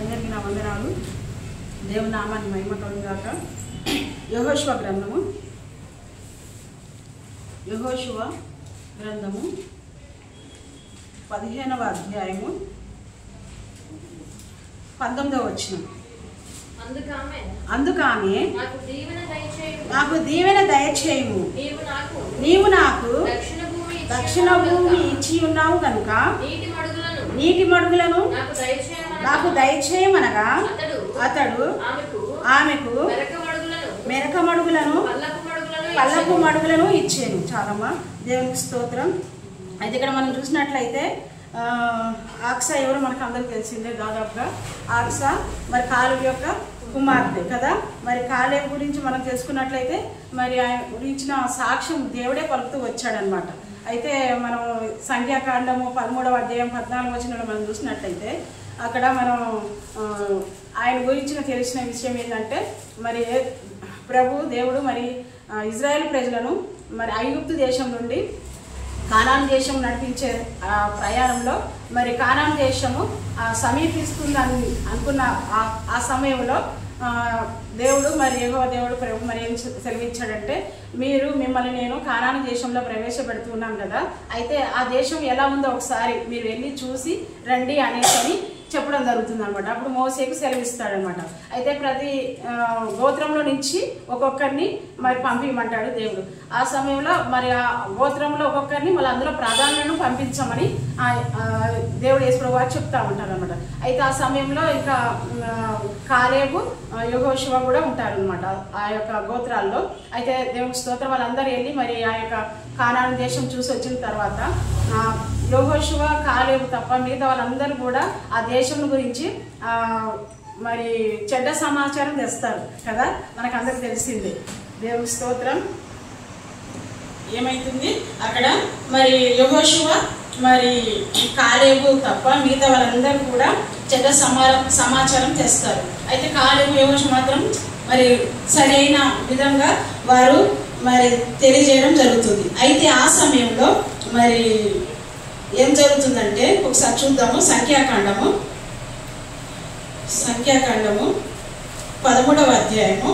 అందరికీ నా వందనాలు. దేవుని నామాన్ని మహిమ కలుగుగాక. యెహోషువ గ్రంథము 15వ అధ్యాయము 19వ వచనం. అందుకామె నాకు దీవెన దయచేయము, నీవు నాకు దక్షిణ భూమి ఇచ్చి ఉన్నావు కనుక నీటి మడుగులను నాకు దయచేయమనగా అతడు ఆమెకు మెరక మడుగులను పల్లపు మడుగులను ఇచ్చాను. చాలమ్మా, దేవునికి స్తోత్రం. అయితే ఇక్కడ మనం చూసినట్లయితే ఆక్సా ఎవరో మనకు అందరికి తెలిసిందే. దాదాపుగా ఆక్సా మరి కాలేబు యొక్క కుమార్తె కదా. మరి కాలేబు గురించి మనం తెలుసుకున్నట్లయితే మరి ఆయన గురించిన సాక్ష్యం దేవుడే పలుకుతూ వచ్చాడనమాట. అయితే మనం సంఖ్యాకాండము 13వ అధ్యాయం 14వ వచనంలో మనం చూసినట్లయితే అక్కడ మనం ఆయన గురించిన తెలిసిన విషయం ఏంటంటే మరి దేవుడు మరి ఇజ్రాయేల్ ప్రజలను మరి ఐగుప్తు దేశం నుండి కానాను దేశం నడిపించే ప్రయాణంలో మరి కానాను దేశము సమీపిస్తుందని అనుకున్న ఆ సమయంలో దేవుడు మరి యెహోవా దేవుడు ప్రభు మరి ఏం సెలవిచ్చాడంటే, మిమ్మల్ని నేను కానాను దేశంలో ప్రవేశపెడుతున్నాను కదా, అయితే ఆ దేశం ఎలా ఉందో ఒకసారి మీరు వెళ్ళి చూసి రండి అనేసి చెప్పడం జరుగుతుంది అనమాట. అప్పుడు మోసేకు సెలవిస్తాడనమాట. అయితే ప్రతి గోత్రంలో నుంచి ఒక్కొక్కరిని మరి పంపించమంటాడు దేవుడు. ఆ సమయంలో మరి ఆ గోత్రంలో ఒక్కొక్కరిని మళ్ళీ అందులో ప్రాధాన్యతను పంపించమని దేవుడు యేసుప్రభువు వారు చెప్తా ఉంటారు అనమాట. అయితే ఆ సమయంలో ఇంకా కాలేబు యెహోషువ కూడా ఉంటారనమాట ఆ యొక్క గోత్రాల్లో. అయితే దేవునికి స్తోత్రం, వాళ్ళందరూ వెళ్ళి మరి ఆ యొక్క కానాను దేశం చూసి వచ్చిన తర్వాత యెహోషువ కాలేబు తప్ప మిగతా వాళ్ళందరూ కూడా ఆ దేశం గురించి మరి చెడ్డ సమాచారం తెస్తారు కదా, మనకు అందరికి తెలిసిందే. దేవుని స్తోత్రం. ఏమైతుంది అక్కడ మరి యెహోషువ మరి కాలేబు తప్ప మిగతా వాళ్ళందరూ కూడా చెడ్డ సమాచారం తెస్తారు. అయితే కాలేబు యెహోషువ మాత్రం మరి సరైన విధంగా వారు మరి తెలియజేయడం జరుగుతుంది. అయితే ఆ సమయంలో మరి ఏం జరుగుతుందంటే ఒకసారి చూద్దాము. సంఖ్యాకాండము 13వ అధ్యాయము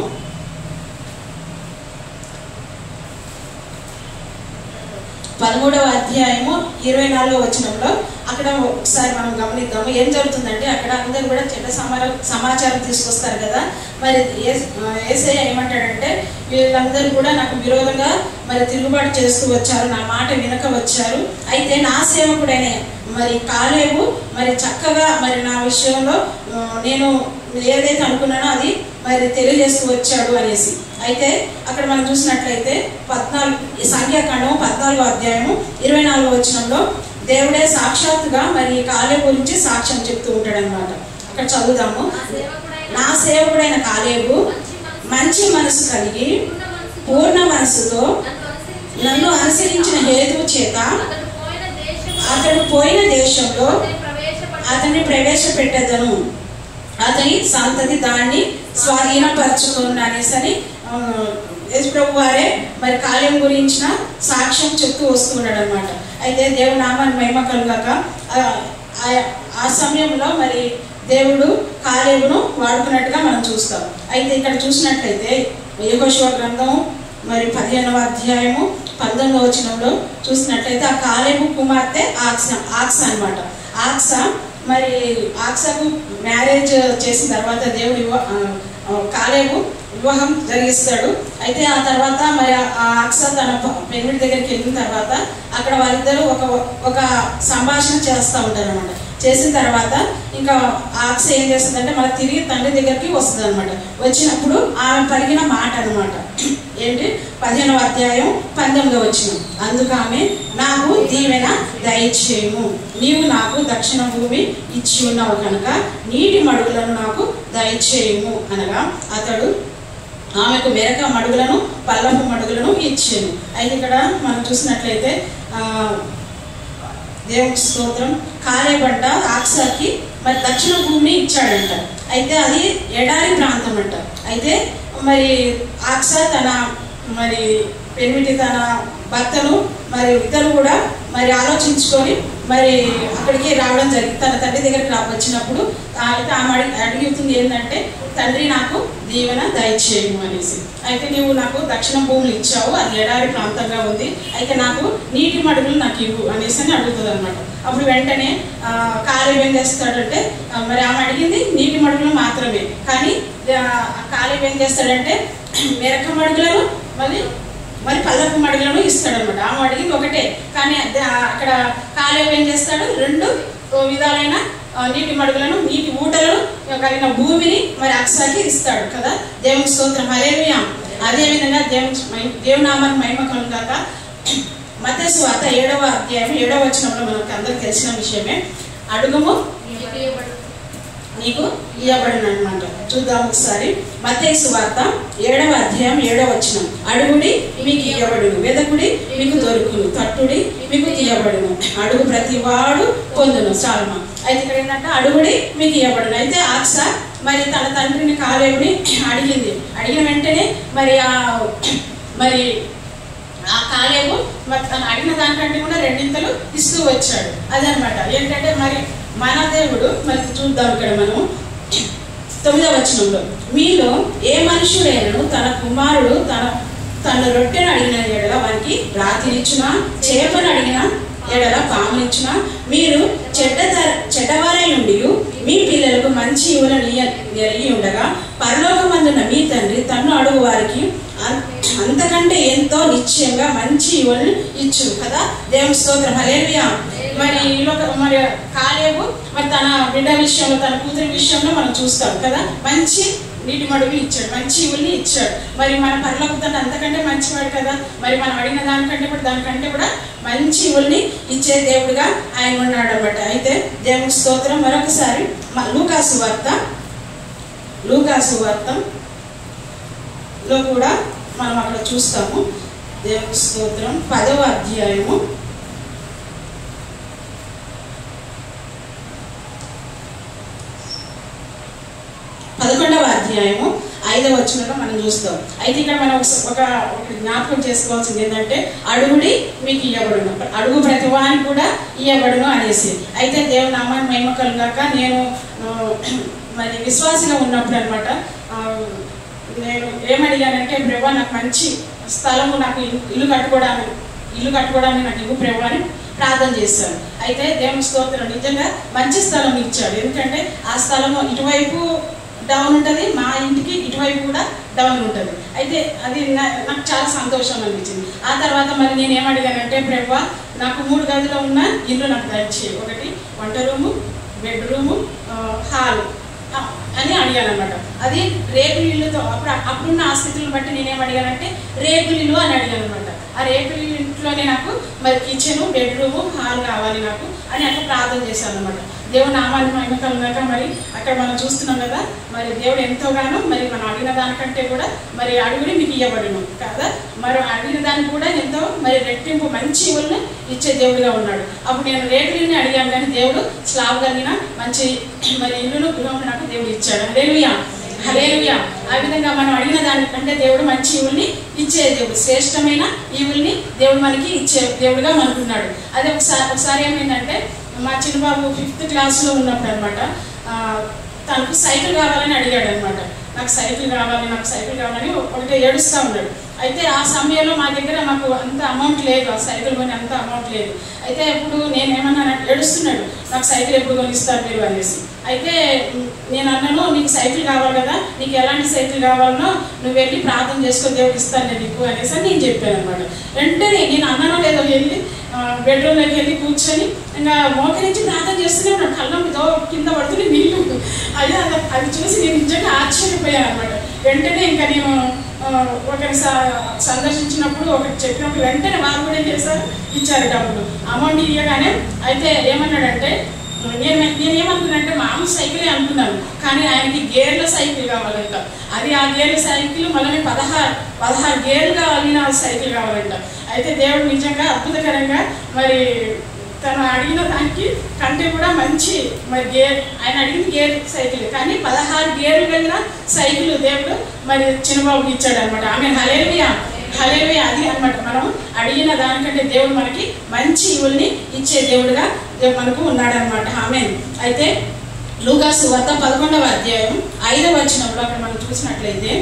24వ వచనంలో అక్కడ ఒకసారి మనం గమనిద్దాము. ఏం జరుగుతుందంటే అక్కడ అందరూ కూడా చెడ్డ సమాచారం తీసుకొస్తారు కదా. మరి యేసయ్య ఏమంటాడంటే, వీళ్ళందరూ కూడా నాకు విరోధంగా మరి తిరుగుబాటు చేస్తూ వచ్చారు, నా మాట వినక వచ్చారు. అయితే నా సేవకుడైన మరి కాలేబు మరి చక్కగా మరి నా విషయంలో నేను ఏదైతే అనుకున్నానో అది మరి తెలియజేస్తూ వచ్చాడు అనేసి. అయితే అక్కడ మనం చూసినట్లయితే సంఖ్యాకాండము 14వ అధ్యాయము 24వ వచనంలో దేవుడే సాక్షాత్తుగా మరి కాలేబు గురించి సాక్ష్యం చెప్తూ ఉంటాడు అనమాట. అక్కడ చదువుదాము. నా సేవకుడైన కాలేబు మంచి మనసు కలిగి పూర్ణ మనసుతో నన్ను అనుసరించిన హేతువు చేత అతడు పోయిన దేశంలో అతన్ని ప్రవేశపెట్టేదను, అతని సంతతి దాన్ని స్వాధీనపరచుకుని అనేసి యేసుప్రభు వారే మరి కాలేబు గురించిన సాక్ష్యం చెప్తూ వస్తున్నాడు అనమాట. అయితే దేవుని నామాన్ని మహిమ కలుగాక. ఆ సమయంలో మరి దేవుడు కాలేబును వాడుకున్నట్టుగా మనం చూస్తాం. అయితే ఇక్కడ చూసినట్లయితే యెహోషువ గ్రంథం మరి 15వ అధ్యాయము 19వ వచనంలో చూసినట్లయితే ఆ కాలేబు కుమార్తె ఆక్సా అనమాట. మరి ఆక్సాకు మ్యారేజ్ చేసిన తర్వాత దేవుడు కాలేబు వివాహం జరిగిస్తాడు. అయితే ఆ తర్వాత మరి ఆ ఆక్సా తన పెళ్ళిడి దగ్గరికి వెళ్ళిన తర్వాత అక్కడ వాళ్ళిద్దరూ ఒక సంభాషణ చేస్తూ ఉంటారు అనమాట. చేసిన తర్వాత ఇంకా ఆక్స ఏం చేస్తుందంటే మళ్ళీ తిరిగి తండ్రి దగ్గరికి వస్తుంది అనమాట. వచ్చినప్పుడు ఆమె పలికిన మాట అనమాట ఏంటి, 15వ అధ్యాయం 19వ వచనం. అందుకామె నాకు దీవెన దయచేయము, నీవు నాకు దక్షిణ భూమి ఇచ్చి ఉన్నావు కనుక నీటి మడుగులను నాకు దయచేయము అనగా అతడు ఆమెకు మెరక మడుగులను పల్లపు మడుగులను ఇచ్చాను. అయితే ఇక్కడ మనం చూసినట్లయితే దేవునికి స్తోత్రం, కాలేబంట ఆక్సాకి మరి దక్షిణ భూమిని ఇచ్చాడంట. అయితే అది ఎడారి ప్రాంతం అంట. అయితే మరి ఆక్సా తన మరి పెనిమిటి తన భర్తను మరి ఇద్దరు కూడా మరి ఆలోచించుకొని మరి అక్కడికి రావడం జరిగింది. తన తండ్రి దగ్గరికి వచ్చినప్పుడు అయితే ఆమె అడుగుతుంది ఏంటంటే, తండ్రి నాకు దీవెన దయచేయము అనేసి. అయితే నువ్వు నాకు దక్షిణ భూములు ఇచ్చావు, అది ఎడారి ప్రాంతంగా ఉంది, అయితే నాకు నీటి మడుగులు నాకు ఇవ్వు అనేసి అని అడుగుతుంది అనమాట. అప్పుడు వెంటనే కాలేబ్ ఏం చేస్తాడంటే, మరి ఆమె అడిగింది నీటి మడుగులు మాత్రమే, కానీ కాలేబ్ ఏం చేస్తాడంటే మెరక మడుగులను మరి పల్లపు మడుగులను ఇస్తాడనమాట. ఆమె అడిగింది ఒకటే, కానీ అక్కడ కాలేబ్ ఏం చేస్తాడు 2 విధాలైన నీటి మడుగులను, నీటి ఊటలను కలిగిన భూమిని మరి అక్సాకి ఇస్తాడు కదా. దేవుని స్తోత్రం, హల్లెలూయా. అదేవిధంగా దేవుని నామానికి మహిమ కలుగుగాక. మత్తయి సువార్త 7వ అధ్యాయం 7వ వచనంలో మనకు అందరికి తెలిసిన విషయమే, అడుగుము నీకు ఇవ్వబడును అనమాట. చూద్దాం ఒకసారి. మత్తయి సువార్త 7వ అధ్యాయం 7వ వచనం, అడుగుడి మీకు ఇవ్వబడును, వెదకుడి మీకు దొరుకును, తట్టుడి మీకు తీయబడును, అడుగు ప్రతి వాడు పొందును. చాలమా. అయితే ఇక్కడ ఏంటంటే అడుగుడి మీకు ఇవ్వబడును. అయితే ఆక్స మరి తన తండ్రిని కాలేబుని అడిగిన వెంటనే మరి ఆ కాలేబు మరి తను అడిగిన దానికంటే కూడా 2 ఇస్తూ వచ్చాడు. అదనమాట. ఏంటంటే మరి మన దేవుడు మరి చూద్దాం ఇక్కడ మనం 9వ వచనంలో, మీలో ఏ మనుషుడైనను తన కుమారుడు తన రొట్టెను అడిగిన ఎడల వారికి రాతినిచ్చునా, చేపను అడిగిన ఎడల పామునిచ్చునా, మీరు చెడ్డవారై నుండి మీ పిల్లలకు మంచి ఇవ్వలని ఎరిగి ఉండగా పరలోకమందున్న మీ తండ్రి తన్ను అడుగు వారికి అంతకంటే ఎంతో నిశ్చయంగా మంచి ఇవ్వని ఇచ్చు కదా. దేవుని స్తోత్రం, హల్లెలూయా. మరి కాలేబు మరి తన బిడ్డ విషయంలో, తన కూతురి విషయంలో మనం చూస్తాం కదా, మంచి నీటి మడుగులు ఇచ్చాడు, మంచి ఇవుల్ని ఇచ్చాడు. మరి మన పరలోక తండ్రి అంతకంటే మంచివాడు కదా. మరి మనం అడిగిన దానికంటే కూడా మంచి ఇవుల్ని ఇచ్చే దేవుడుగా ఆయన ఉన్నాడు అన్నమాట. అయితే దేవుని స్తోత్రం. మరొకసారి లూకాసు వార్తలో కూడా మనం అక్కడ చూస్తాము. దేవుని స్తోత్రం 10వ అధ్యాయము 11వ అధ్యాయము 5వ వచనంలో మనం చూస్తాం. అయితే ఇక్కడ మనం ఒక జ్ఞాపకం చేసుకోవాల్సింది ఏంటంటే, అడుగుడి మీకు ఇవ్వబడును, అడుగు ప్రతి వానికి కూడా ఇవ్వబడును అనేసి. అయితే దేవుని నామానికి మహిమ కలుగాక. నేను మరి విశ్వాసంగా ఉన్నప్పుడు అనమాట, నేను ఏమడిగానంటే, ప్రభువా నాకు మంచి స్థలము, నాకు ఇల్లు కట్టుకోవడానికి నాకు ఇవ్వు ప్రభువా అని ప్రార్థన చేశాను. అయితే దేవుని స్తోత్రం, నిజంగా మంచి స్థలం ఇచ్చాడు. ఎందుకంటే ఆ స్థలము ఇటువైపు డౌన్ ఉంటుంది, మా ఇంటికి ఇటువైపు కూడా డౌన్ ఉంటుంది. అయితే అది నాకు చాలా సంతోషం అనిపించింది. ఆ తర్వాత మరి నేను ఏమడిగానంటే, ప్రభువా నాకు 3 గదులు ఉన్న ఇల్లు నాకు దయచేయి, ఒకటి వంట రూము, బెడ్రూము, హాల్ అని అడిగాను అనమాట. అది రేకుల ఇల్లుతో అప్పుడున్న ఆ స్థితులను బట్టి నేనేం అడిగానంటే రేకుల ఇల్లు అని అడిగాను అనమాట. ఆ రేకుల ఇంట్లోనే నాకు మరి కిచెను, బెడ్రూము, హాల్ కావాలి నాకు అని అట్లా ప్రార్థన చేశాను అనమాట. దేవుని నామాన్ని మహిమ కలుగాక. మరి అక్కడ మనం చూస్తున్నాం కదా, మరి దేవుడు ఎంతోగానో మరి మనం అడిగిన దానికంటే కూడా మరి అడుగుని మీకు ఇవ్వబడును కదా. మరి అడిగిన దానికి కూడా ఎంతో మరి రెట్టింపు మంచి ఇవ్వలను ఇచ్చే దేవుడిగా ఉన్నాడు. అప్పుడు నేను రేకులని అడిగాను, కానీ దేవుడు స్లాబ్ కలిగిన మంచి మరి ఇల్లును గృహం నాకు దేవుడు ఇచ్చాడు. హల్లెలూయా, హల్లెలూయా. ఆ విధంగా మనం అడిగిన దానికంటే దేవుడు మంచి ఈవుల్ని ఇచ్చే దేవుడు, శ్రేష్టమైన ఈవుల్ని దేవుడు మనకి ఇచ్చే దేవుడుగా మనకున్నాడు. అదే ఒకసారి ఏమైందంటే, మా చిన్నబాబు 5th క్లాస్లో ఉన్నప్పుడు అనమాట, తనకు సైకిల్ కావాలని అడిగాడు అనమాట. నాకు సైకిల్ కావాలని ఒకటే ఏడుస్తూ ఉన్నాడు. అయితే ఆ సమయంలో మా దగ్గర మాకు అంత అమౌంట్ లేదు, ఆ సైకిల్ కొని అంత అమౌంట్ లేదు. అయితే ఇప్పుడు నేనేమన్నా ఏడుస్తున్నాడు, నాకు సైకిల్ ఎప్పుడు కొనిస్తారు మీరు అనేసి. అయితే నేను అన్నాను, నీకు సైకిల్ కావాలి కదా, నీకు ఎలాంటి సైకిల్ కావాలనో నువ్వు వెళ్ళి ప్రార్థన చేసుకో, దేవుడు ఇస్తాను నేను నీకు అనేసి అని నేను చెప్పాను అనమాట. వెంటనే నేను అన్నానో లేదో వెళ్ళి బెడ్రూమ్లోకి వెళ్ళి కూర్చొని ఇంకా మోకరించి ప్రార్థన చేస్తూనే ఉన్నాడు. కళ్ళం కింద పడుతుంది నీళ్ళు. అయ్యా అది చూసి నేను నిజంగా ఆశ్చర్యపోయాను అనమాట. వెంటనే ఇంకా నేను ఒకరి సందర్శించినప్పుడు ఒకటి చెప్పినప్పుడు వెంటనే వాళ్ళు కూడా ఏం చేశారు, ఇచ్చారు డబ్బులు, అమౌంట్ ఇవ్వగానే. అయితే ఏమన్నాడంటే, నేనేమనుకున్నానంటే మామూలు సైకిలే అనుకున్నాను, కానీ ఆయనకి గేర్ల సైకిల్ కావాలంట. అది ఆ గేర్ల సైకిల్ మళ్ళీ 16 గేర్లు కావాలిన సైకిల్ కావాలంట. అయితే దేవుడు నిజంగా అద్భుతకరంగా మరి తను అడిగిన దానికి కంటే కూడా మంచి మరి ఆయన అడిగింది గేర్ సైకిల్, కానీ 16 గేర్లు వెళ్ళిన సైకిల్ దేవుడు మరి చిన్నబాబుకి ఇచ్చాడు అనమాట. ఆమె హల్లెలూయా. హల్లెలూయా. అది అన్నమాట, మనం అడిగిన దానికంటే దేవుడు మనకి మంచి ఈవుల్ని ఇచ్చే దేవుడుగా మనకు ఉన్నాడనమాట. ఆమేన్. అయితే లూకా సువార్త 11వ అధ్యాయం 5వ వచనంలో అక్కడ మనం చూసినట్లయితే,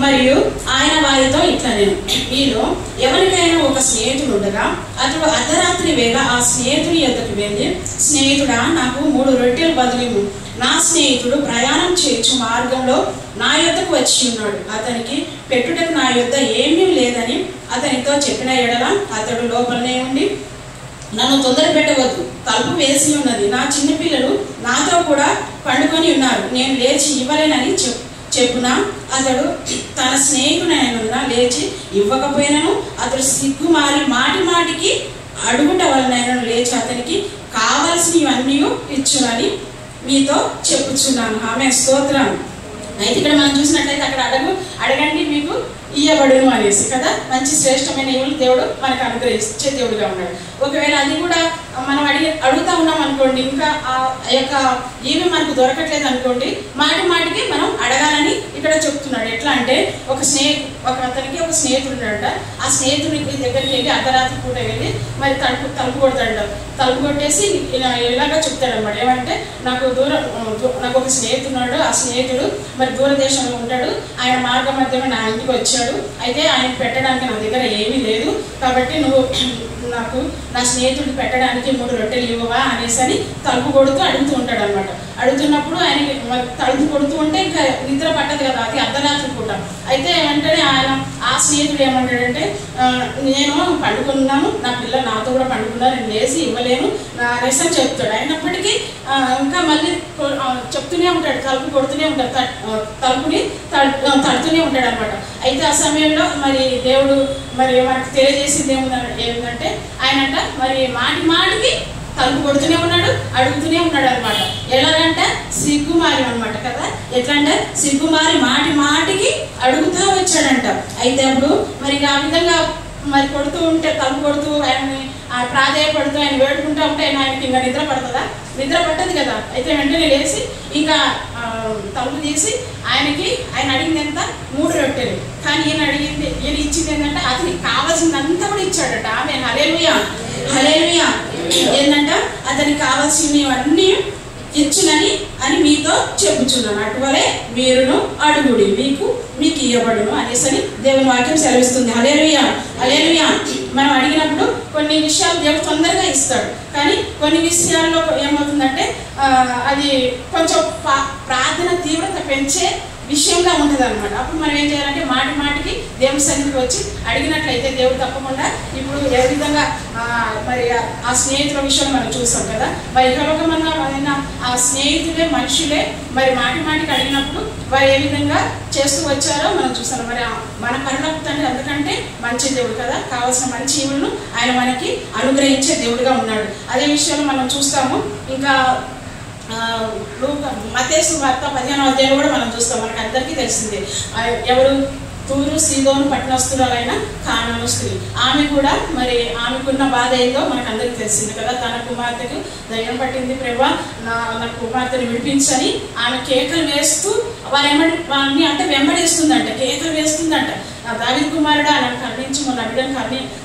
మరియు ఆయన వారితో ఇట్లా, నేను మీలో ఎవరికైనా ఒక స్నేహితుడు ఉండగా అతడు అర్ధరాత్రి వేళ ఆ స్నేహితుని యొద్దకు వెళ్ళి, స్నేహితుడా, నాకు 3 రొట్టెలు బదులు, నా స్నేహితుడు ప్రయాణం చేయొచ్చు మార్గంలో నా యొద్దకు వచ్చి ఉన్నాడు, అతనికి పెట్టుటకు నా యొద్ద ఏమీ లేదని అతనితో చెప్పిన ఎడల, అతడు లోపలనే ఉండి, నన్ను తొందర పెట్టవద్దు, తలుపు వేసి ఉన్నది, నా చిన్నపిల్లలు నాతో కూడా పండుకొని ఉన్నారు, నేను లేచి ఇవ్వలేనని చెప్పున, అతడు తన స్నేహితుడైన లేచి ఇవ్వకపోయినను అతడు సిగ్గుమారి మాటి మాటికి అడుగుట వలన లేచి అతనికి కావలసినవన్నీ ఇచ్చునని మీతో చెప్పుచున్నాను. ఆమె స్తోత్రం. అయితే ఇక్కడ మనం చూసినట్లయితే అక్కడ అడగండి మీకు ఇయ్యబడును అనేసి కదా, మంచి శ్రేష్టమైన ఈవులు దేవుడు మనకు అనుగ్రహించే దేవుడుగా ఉన్నాడు. ఒకవేళ అది కూడా మనం అడుగుతా ఉన్నాం అనుకోండి, ఇంకా ఆ యొక్క ఏమి మనకు దొరకట్లేదు అనుకోండి, మాటి మాటికి మనం అడగాలని ఇక్కడ చెప్తున్నాడు. ఎట్లా అంటే, అతనికి ఒక స్నేహితుడు ఉన్నాడంట. ఆ స్నేహితుడి దగ్గరికి వెళ్ళి అర్ధరాత్రి పూట వెళ్ళి మరి తలుపు కొడతాడు. తలుపు కొట్టేసి ఇలాగా చెప్తాడన్నమాట. ఏమంటే, నాకు ఒక స్నేహితుడు, ఆ స్నేహితుడు మరి దూరదేశంలో ఉంటాడు, ఆయన మార్గ మధ్యలో నా ఇంటికి వచ్చాడు, అయితే ఆయన పెట్టడానికి నా దగ్గర ఏమీ లేదు, కాబట్టి నువ్వు నాకు నా స్నేహితుడు పెట్టడానికి 3 రొట్టెలు ఇవ్వవా అనేసి అని తలుపు కొడుతూ అడుగుతూ ఉంటాడు అనమాట. అడుగుతున్నప్పుడు ఆయన తలుపు కొడుతూ ఉంటే ఇంకా నిద్ర పట్టదు కదా, అది అర్ధరాత్రి పూట. అయితే వెంటనే ఆ స్నేహితుడు ఏమంటాడంటే, నేను పండుకున్నాను, నా పిల్లలు నాతో కూడా పండుకున్నారు, నేను లేచి ఇవ్వలేను అనేసి అని చెప్తాడు. అయినప్పటికీ ఇంకా మళ్ళీ చెప్తూనే ఉంటాడు, తలుపు కొడుతూనే ఉంటాడు, తలుపుని తడుతూనే ఉంటాడు అనమాట. అయితే ఆ సమయంలో మరి దేవుడు మరి మనకు తెలియజేసింది ఏమిటంటే, ఆయనంట మరి మాటికి తలుపు కొడుతూనే ఉన్నాడు, అడుగుతూనే ఉన్నాడు అనమాట. ఎలాగంటే సిగ్గుమారి అనమాట కదా. ఎట్లా అంటే సిగ్గుమారి మాటికి అడుగుతూ వచ్చాడంట. అయితే అప్పుడు మరి ఆ విధంగా మరి కొడుతూ ఉంటే, తలుపు కొడుతూ ఆయన్ని ప్రాధేయపడుతూ ఆయన వేడుకుంటూ ఉంటే ఆయనకి ఇంకా నిద్ర పడుతుందా? నిద్ర పట్టదు కదా. అయితే వెంటనే లేచి ఇంకా తలుపు తీసి ఆయన అడిగింది ఎంత? 3 రొట్టెలు. కానీ ఈయన ఇచ్చింది ఏంటంటే, అతనికి కావాల్సిందంతా కూడా ఇచ్చాడట. ఆమె హల్లెలూయా, హల్లెలూయా. ఏంటంట, అతనికి కావాల్సినవన్నీ ఇచ్చునని మీతో చెప్పుచున్నాను, అటువలే మీరును అడుగుడి, మీకు ఇయ్యబడును అనేసి దేవుని వాక్యం సెలవిస్తుంది. హల్లెలూయా, హల్లెలూయా. మనం అడిగినప్పుడు కొన్ని విషయాలు దేవుడు తొందరగా ఇస్తాడు, కానీ కొన్ని విషయాల్లో ఏమవుతుందంటే అది కొంచెం ప్రార్థన తీవ్రత పెంచే విషయంగా ఉంటుంది అనమాట. అప్పుడు మనం ఏం చేయాలంటే మాటికి దేవుని సన్నిధికి వచ్చి అడిగినట్లయితే దేవుడు తప్పకుండా, ఇప్పుడు ఏ విధంగా మరి ఆ స్నేహితుల విషయం మనం చూస్తాం కదా, మరి ఇహలోకమైన ఆ స్నేహితులే మనుషులే మరి మాటికి అడిగినప్పుడు వారు ఏ విధంగా చేస్తూ వచ్చారో మనం చూస్తాం. మరి మన పరలోక తండ్రి అంతకంటే మంచి దేవుడు కదా, కావాల్సిన మంచి ఈవులను ఆయన మనకి అనుగ్రహించే దేవుడుగా ఉన్నాడు. అదే విషయంలో మనం చూస్తాము. ఇంకా మత్తయి సువార్త 15వ అధ్యాయంలో కూడా మనం చూస్తాం. మనకు అందరికీ తెలిసిందే, ఎవరు తూరు సీదోను పట్టణస్తురాలైన కానాను స్త్రీ. ఆమె కూడా మరి ఆమెకున్న బాధ ఏందో మనకు అందరికీ తెలిసింది కదా. తన కుమార్తెకు దయ్యం పట్టింది, ప్రభువా నా కుమార్తెను విడిపించని ఆమె కేకలు వేస్తూ వారిని అంటే వెంబడిస్తుందంట, కేకలు వేస్తుందంట. దావీదు కుమారుడా నన్ను కరుణించు, నా బిడ్డను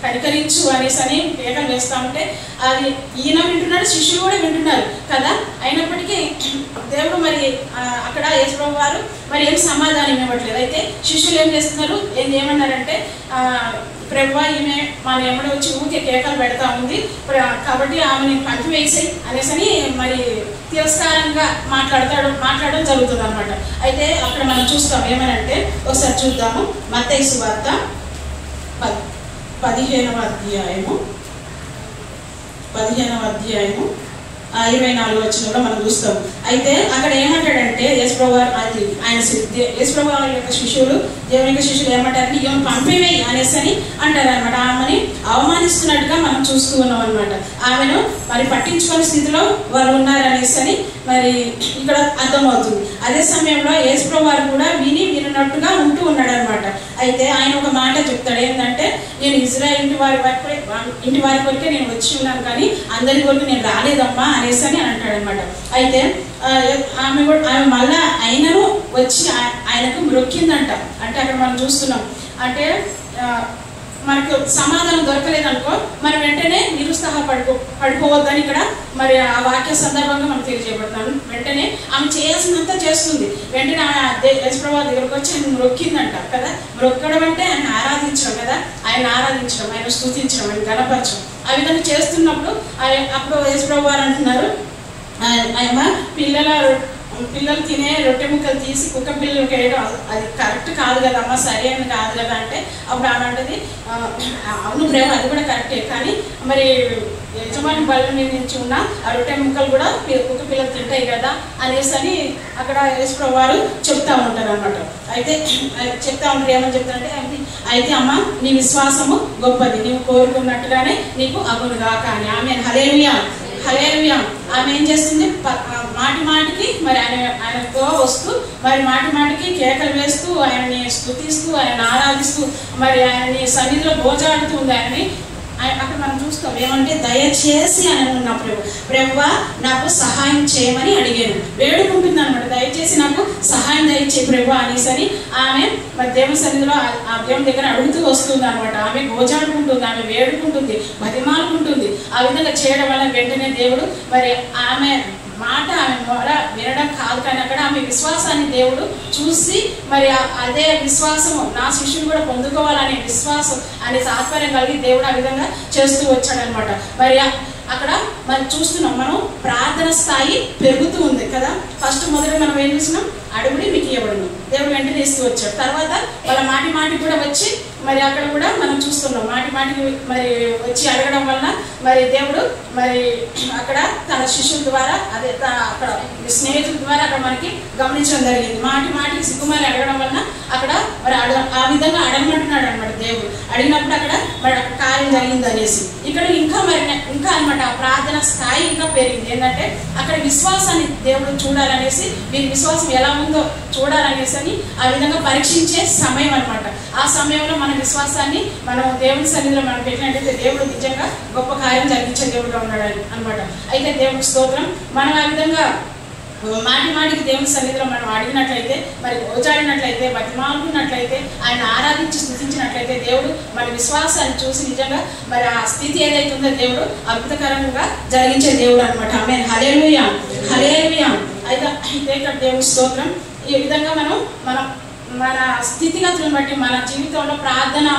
కనికరించు అనేసి కేకలు వేస్తూ ఉంటే అది ఈయన వింటున్నాడు, శిష్యులు కూడా వింటున్నారు కదా. అయినప్పటికీ దేవుడు మరి అక్కడ యేసుప్రభు వారు మరి ఏం సమాధానం ఇవ్వట్లేదు. అయితే శిష్యులు ఏం చేస్తున్నారు, ఏమన్నారంటే, ప్రభువా ఈమె మన ఎమ్మడి వచ్చి ఊరికే కేకలు పెడతా ఉంది, కాబట్టి ఆమెని పంపివేసాయి అనేసి మరి తిరస్కారంగా మాట్లాడడం జరుగుతుంది అనమాట. అయితే అక్కడ మనం చూస్తాం ఏమనంటే, ఒకసారి చూద్దాము. మత్తయి సువార్త 15వ అధ్యాయము 24వ వచనంలో మనం చూస్తాం. అయితే అక్కడ ఏమంటాడంటే, యేసుప్రభు యొక్క శిష్యులు, దేవుని యొక్క శిష్యులు ఏమంటారంటే, ఈమెను పంపివేయి అనేసి అంటారు అనమాట. ఆమెని అవమానిస్తున్నట్టుగా మనం చూస్తూ ఉన్నాం అనమాట. ఆమెను మరి పట్టించుకునే స్థితిలో వారు ఉన్నారనేసి మరి ఇక్కడ అర్థమవుతుంది. అదే సమయంలో యేసుప్రభు వారు కూడా వినట్టుగా ఉంటూ ఉన్నాడు అనమాట. అయితే ఆయన ఒక మాట చెప్తాడు, ఏంటంటే, నేను ఇజ్రాయేల్ ఇంటి వారి కొరికే నేను వచ్చి ఉన్నాను, కానీ అందరి కొరకు నేను రాలేదమ్మా అనేసి అంటాడు అనమాట. అయితే ఆమె మళ్ళా ఆయనను వచ్చి ఆయనకు మ్రొక్కిందంట. అంటే అక్కడ మనం చూస్తున్నాం, అంటే మనకు సమాధానం దొరకలేదనుకో మనం వెంటనే పడిపోవద్దని ఇక్కడ మరి ఆ వాక్య సందర్భంగా మనం తెలియజేయబడుతున్నాను. వెంటనే ఆమె చేయాల్సినంత చేస్తుంది. వెంటనే ఆమె యేసుప్రభువు దగ్గరకు వచ్చి ఆయన మొక్కిందంట కదా. మొక్కడం అంటే ఆయన ఆరాధించడం కదా, ఆయన ఆరాధించడం, ఆయన స్తుతించడం, ఆయన గణపరచడం. ఆ విధంగా చేస్తున్నప్పుడు అప్పుడు యేసుప్రభువు వారు అంటున్నారు, ఆయన పిల్లలు తినే రొట్టె ముక్కలు తీసి కుక్క పిల్లలకి వేయడం అది కరెక్ట్ కాదు కదమ్మా, సరి అని కాదు కదా అంటే అప్పుడు ఆమె అంటది, అవును ప్రేమ అది కూడా కరెక్టే, కానీ మరి యజమాని బల్ల మీద నుంచి ఉన్న ఆ రొట్టె ముక్కలు కూడా కుక్క పిల్లలు తింటాయి కదా అనేసి అని అక్కడ యేసుప్రభువు వారు చెప్తా ఉంటారు అన్నమాట. అయితే చెప్తా ఉంటారు, ఏమని చెప్తారంటే, అయితే అమ్మ నీ విశ్వాసము గొప్పది, నీవు కోరుకున్నట్టుగానే నీకు అగునుగా కానీ. ఆమె హల్లెలూయా హల్లెలూయా. ఆమె ఏం చేస్తుంది, మాటి మాటికి మరి ఆయనతో వస్తూ మరి మాటి మాటికి కేకలు వేస్తూ ఆయనని స్తుతిస్తూ ఆయన ఆరాధిస్తూ మరి ఆయనని సన్నిధిలో గోజాడుతుంది. ఆయనని అక్కడ మనం చూస్తాం ఏమంటే, దయచేసి అని అన్న ప్రభువా నాకు సహాయం చేయమని అడిగాను, వేడుకుంటుంది అనమాట. దయచేసి నాకు సహాయం దయచే ప్రభువా అనేసరి ఆమె మరి దేవుని సన్నిధిలో ఆ దేవుని దగ్గర అడుగుతూ వస్తుంది అనమాట. ఆమె గోజాడుకుంటుంది, ఆమె వేడుకుంటుంది, బతిమాలుకుంటుంది. ఆ విధంగా చేయడం వల్ల వెంటనే దేవుడు మరి ఆమె మాట ఆమె ద్వారా వినడం కాదు, కానీ అక్కడ ఆమె విశ్వాసాన్ని దేవుడు చూసి మరి అదే విశ్వాసము నా శిష్యులు కూడా పొందుకోవాలనే విశ్వాసం అనే తాత్పర్యం కలిగి దేవుడు ఆ విధంగా చేస్తూ వచ్చాడనమాట. మరి అక్కడ మనం చూస్తున్నాం, మనం ప్రార్థన స్థాయి పెరుగుతూ ఉంది కదా. మొదట మనం ఏం చూసినాం, అడుగుడి మీకు ఇవ్వబడును, దేవుడు వెంటనే ఇస్తూ వచ్చాడు. తర్వాత వాళ్ళ మాటి మాటికి కూడా వచ్చి మరి అక్కడ కూడా మనం చూస్తున్నాం, మాటి మాటికి మరి వచ్చి అడగడం వలన మరి దేవుడు మరి అక్కడ తన శిష్యుల ద్వారా అదే అక్కడ స్నేహితుల ద్వారా అక్కడ మనకి గమనించడం జరిగింది. మాటి మాటికి సిగ్గుమారి అడగడం వలన అక్కడ మరి ఆ విధంగా అడగమంటున్నాడు అనమాట దేవుడు. అడిగినప్పుడు అక్కడ మరి అక్కడ కార్యం జరిగింది అనేసి ఇక్కడ ఇంకా అనమాట ఆ ప్రార్థన స్థాయి ఇంకా పెరిగింది. ఏంటంటే అక్కడ విశ్వాసాన్ని దేవుడు చూడాలనేసి, వీరి విశ్వాసం ఎలా ఉందో చూడాలనేసి అని ఆ విధంగా పరీక్షించే సమయం అనమాట. ఆ సమయంలో మన విశ్వాసాన్ని మనం దేవుని సన్నిధిలో మనం పెట్టినట్టయితే దేవుడు నిజంగా గొప్ప కార్యం జరిగించే దేవుడుగా ఉన్నాడు అనమాట. అయితే దేవుడి స్తోత్రం. మనం ఆ విధంగా మాటి మాటికి దేవుని సన్నిధిలో మనం అడిగినట్లయితే, మరి గోజాడినట్లయితే, బతిమాలుకున్నట్లయితే, ఆయన ఆరాధించి స్తుతించినట్లయితే దేవుడు మన విశ్వాసాన్ని చూసి నిజంగా మరి ఆ స్థితి ఏదైతే ఉందో దేవుడు అద్భుతకరంగా జరిగించే దేవుడు అనమాట. ఆమేన్ హల్లెలూయా హల్లెలూయా. అయితే ఇక్కడ దేవుని స్తోత్రం. ఈ విధంగా మన స్థితిగతులను బట్టి మన జీవితంలో ప్రార్థన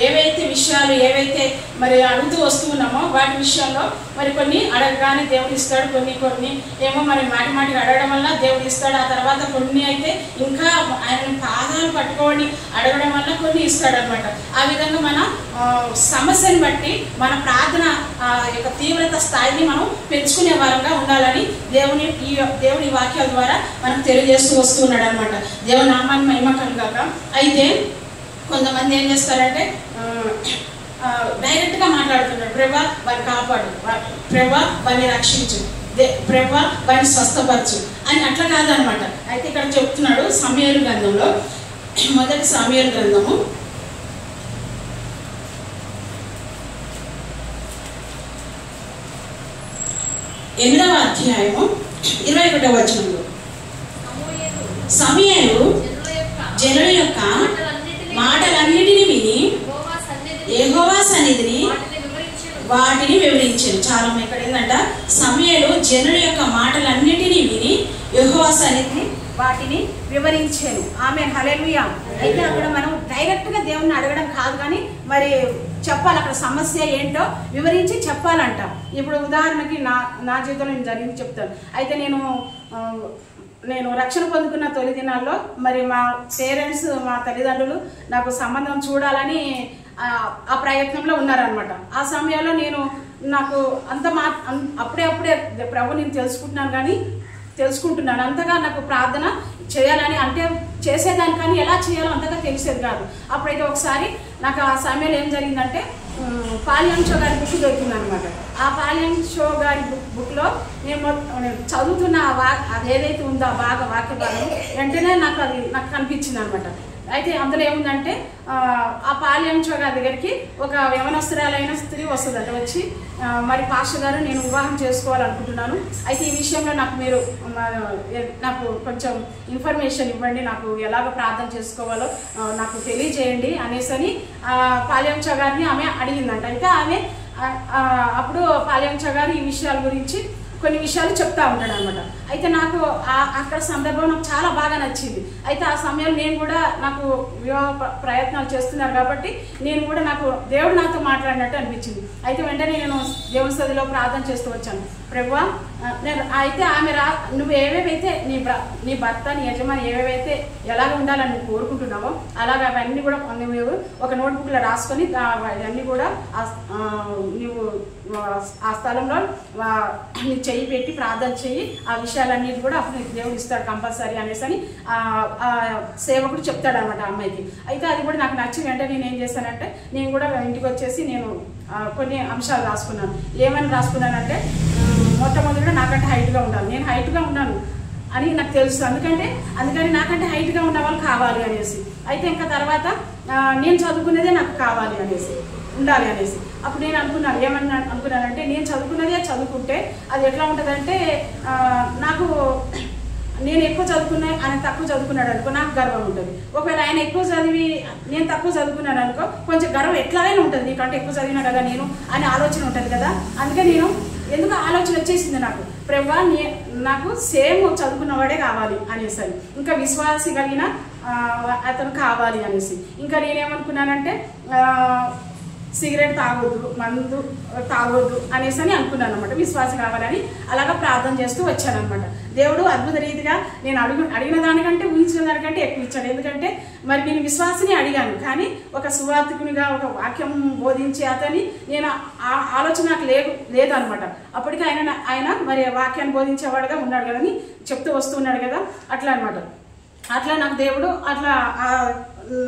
ఏవైతే విషయాలు ఏవైతే మరి అడుగుతూ వస్తూ ఉన్నామో వాటి విషయంలో మరి కొన్ని అడగగానే దేవుడు ఇస్తాడు, కొన్ని ఏమో మరి మాటికి అడగడం వల్ల దేవుడు ఇస్తాడు. ఆ తర్వాత కొన్ని అయితే ఇంకా ఆయన పాదాలు పట్టుకొని అడగడం వల్ల కొన్ని ఇస్తాడు అనమాట. ఆ విధంగా మన సమస్యను బట్టి మన ప్రార్థన యొక్క తీవ్రత స్థాయిని మనం పెంచుకునే వారంగా ఉండాలని దేవుని వాక్యాల ద్వారా మనకు తెలియజేస్తూ వస్తూ ఉన్నాడు అనమాట. దేవుని నామాన్ని మహిమ కలుగాక. అయితే కొంతమంది ఏం చేస్తారంటే డైరెక్ట్గా మాట్లాడుతున్నారు, ప్రభువా వారిని కాపాడు, ప్రభువా వారిని రక్షించు, ప్రభువా వారిని స్వస్థపరచు అని అట్లా కాదనమాట. అయితే ఇక్కడ చెప్తున్నాడు సమూయేలు గ్రంథంలో, మొదటి సమూయేలు గ్రంథము 8వ అధ్యాయము 21వ వచనంలో, సమూయేలు జనుల యొక్క మాటలన్నిటిని విని యెహోవా సన్నిధిని వాటిని వివరించారు. చాలా ఇక్కడ ఏంటంట, సమూయేలు జనుల యొక్క మాటలన్నిటిని విని యెహోవా సన్నిధిని వాటిని వివరించాను. ఆమేన్ హల్లెలూయా. అయితే అక్కడ మనం డైరెక్ట్గా దేవుణ్ణి అడగడం కాదు, కానీ మరి చెప్పాలి, అక్కడ సమస్య ఏంటో వివరించి చెప్పాలంట. ఇప్పుడు ఉదాహరణకి నా జీవితంలో నేను జరిగింది చెప్తాను. అయితే నేను రక్షణ పొందుకున్న తొలి దినాల్లో మరి మా పేరెంట్స్, మా తల్లిదండ్రులు నాకు సంబంధం చూడాలని ఆ ప్రయత్నంలో ఉన్నారనమాట. ఆ సమయంలో నాకు అప్పుడే ప్రభు నేను తెలుసుకుంటున్నాను అంతగా నాకు ప్రార్థన చేయాలని, అంటే చేసేదాన్ని కానీ ఎలా చేయాలో అంతగా తెలిసేది కాదు. అప్పుడైతే ఒకసారి నాకు ఆ సమయంలో ఏం జరిగిందంటే, పాల్యం షో గారి బుక్ దొరికింది అనమాట. ఆ పాల్యం షో గారి బుక్లో నేను చదువుతున్న అది ఏదైతే ఉందో ఆ వాక్య భాగం వెంటనే నాకు కనిపించింది అనమాట. అయితే అందులో ఏముందంటే ఆ పాల్యంచో గారి దగ్గరికి ఒక యవనస్తురాలైన స్త్రీ వస్తుందంట. వచ్చి మరి పాస్టర్ గారు నేను వివాహం చేసుకోవాలనుకుంటున్నాను, అయితే ఈ విషయంలో నాకు కొంచెం ఇన్ఫర్మేషన్ ఇవ్వండి, నాకు ఎలాగ ప్రార్థన చేసుకోవాలో నాకు తెలియజేయండి అనేసి పాల్యంచో గారిని ఆమె అడిగిందంట. అయితే ఆమె అప్పుడు పాల్యంచో గారు ఈ విషయాల గురించి కొన్ని విషయాలు చెప్తా ఉంటాడు అనమాట. అయితే నాకు అక్కడ సందర్భం నాకు చాలా బాగా నచ్చింది. అయితే ఆ సమయంలో నేను కూడా నాకు వివాహ ప్రయత్నాలు చేస్తున్నారు కాబట్టి నేను కూడా నాకు దేవుడు నాతో మాట్లాడినట్టు అనిపించింది. అయితే వెంటనే నేను దేవుని సన్నిధిలో ప్రార్థన చేస్తూ వచ్చాను. ప్రభువా నేను అయితే ఆమె నువ్వు ఏవేవైతే నీ భర్త నీ యజమాని ఏవేవైతే ఎలాగ ఉండాలని నువ్వు కోరుకుంటున్నావో అలాగ అవన్నీ కూడా నువ్వు ఒక నోట్బుక్లో రాసుకొని అవన్నీ కూడా నువ్వు ఆ స్థలంలో నీ చెయ్యి పెట్టి ప్రార్థన చెయ్యి, ఆ విషయాలన్నిటి కూడా అప్పుడు నీకు దేవుడు ఇస్తాడు కంపల్సరీ అనేసి సేవకుడు చెప్తాడు అనమాట అమ్మాయికి. అయితే అది కూడా నాకు నచ్చి వెంటనే నేను ఏం చేశానంటే నేను కూడా ఇంటికి వచ్చేసి నేను కొన్ని అంశాలు రాసుకున్నాను. ఏమని రాసుకున్నానంటే మొట్టమొదటిగా నాకంటే హైట్గా ఉండాలి, నేను హైట్గా ఉన్నాను అని నాకు తెలుసు, అందుకని నాకంటే హైట్గా ఉన్న వాళ్ళు కావాలి అనేసి. అయితే ఇంకా తర్వాత నేను చదువుకునేదే నాకు కావాలి అనేసి ఉండాలి అనేసి అప్పుడు నేను అనుకున్నానంటే నేను చదువుకున్నదే చదువుకుంటే అది ఎట్లా ఉంటుందంటే నాకు నేను ఎక్కువ చదువుకున్నా ఆయన తక్కువ చదువుకున్నాడు అనుకో నాకు గర్వం ఉంటుంది. ఒకవేళ ఆయన ఎక్కువ చదివి నేను తక్కువ చదువుకున్నాను అనుకో కొంచెం గర్వం ఎట్లాగైనా ఉంటుంది, నీకంటే ఎక్కువ చదివినా కదా నేను అనే ఆలోచన ఉంటుంది కదా. అందుకే నేను ఎందుకు ఆలోచన వచ్చేసింది నాకు, ప్రభువా నాకు సేమ్ చదువుకున్నవాడే కావాలి అనేసి, ఇంకా విశ్వాసి కలిగిన అతను కావాలి అనేసి. ఇంకా నేనేమనుకున్నానంటే సిగరెట్ తాగొద్దు, మందు తాగొద్దు అనేసి అనుకున్నాను అనమాట. విశ్వాసం కావాలని అలాగా ప్రార్థన చేస్తూ వచ్చాను అనమాట. దేవుడు అద్భుత రీతిగా నేను అడిగిన దానికంటే ఊహించిన దానికంటే ఎక్కువ ఇచ్చాడు. ఎందుకంటే మరి నేను విశ్వాసిని అడిగాను, కానీ ఒక సువార్థకునిగా ఒక వాక్యం బోధించే అతని నేను ఆలోచన నాకు లేదనమాట. అప్పటికి ఆయన మరి వాక్యాన్ని బోధించేవాడుగా ఉన్నాడు కదని చెప్తూ వస్తున్నాడు కదా, అట్లా అనమాట. అట్లా నాకు దేవుడు అట్లా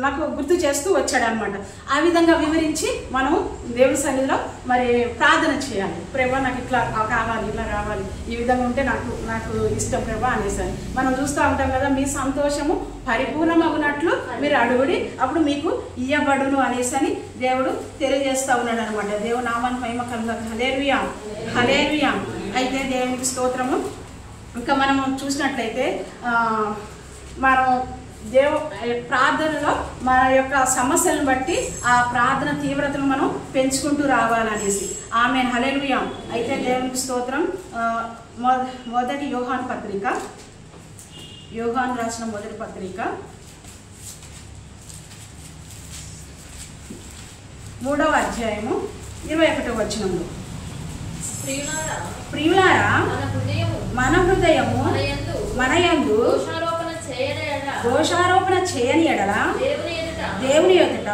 నాకు గుర్తు చేస్తూ వచ్చాడు అనమాట. ఆ విధంగా వివరించి మనం దేవుని సన్నిధిలో మరి ప్రార్థన చేయాలి. ప్రభా నాకు ఇట్లా కావాలి, ఇట్లా రావాలి, ఈ విధంగా ఉంటే నాకు ఇష్టం ప్రభా అనేసారి మనం చూస్తూ ఉంటాం కదా. మీ సంతోషము పరిపూర్ణమగునట్లు మీరు అడుగుడి, అప్పుడు మీకు ఇయ్యబడును అనేసి దేవుడు తెలియజేస్తూ ఉన్నాడు అనమాట. దేవుడు నామాన్ని మహిమ కలుగును. హల్లెలూయా, హల్లెలూయా. అయితే దేవునికి స్తోత్రము. ఇంకా మనం చూసినట్లయితే మనం ప్రార్థనలో మన యొక్క సమస్యలను బట్టి ఆ ప్రార్థన తీవ్రతను మనం పెంచుకుంటూ రావాలనేసి. ఆమేన్, హల్లెలూయా. అయితే దేవునికి స్తోత్రం. మొదటి యోహాను పత్రిక, యోహాను రాసిన మొదటి పత్రిక 3వ అధ్యాయము 21వ వచనంలో, ప్రియులారా మన హృదయము మనయందు దోషారోపణ చేయని ఎడల దేవుని ఎదుట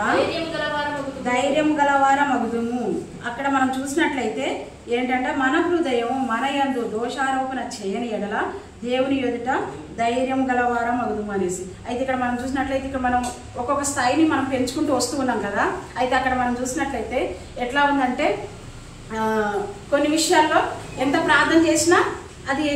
ధైర్యం గలవారమగుదుము. అక్కడ మనం చూసినట్లయితే ఏంటంటే మన హృదయం మనయందు దోషారోపణ చేయని ఎడల దేవుని ఎదుట ధైర్యం గలవారం అగుదుము అనేసి. అయితే ఇక్కడ మనం చూసినట్లయితే ఇక్కడ మనం ఒక్కొక్క స్థాయిని మనం పెంచుకుంటూ వస్తూ ఉన్నాం కదా. అయితే అక్కడ మనం చూసినట్లయితే ఎట్లా ఉందంటే కొన్ని విషయాల్లో ఎంత ప్రార్థన చేసినా అది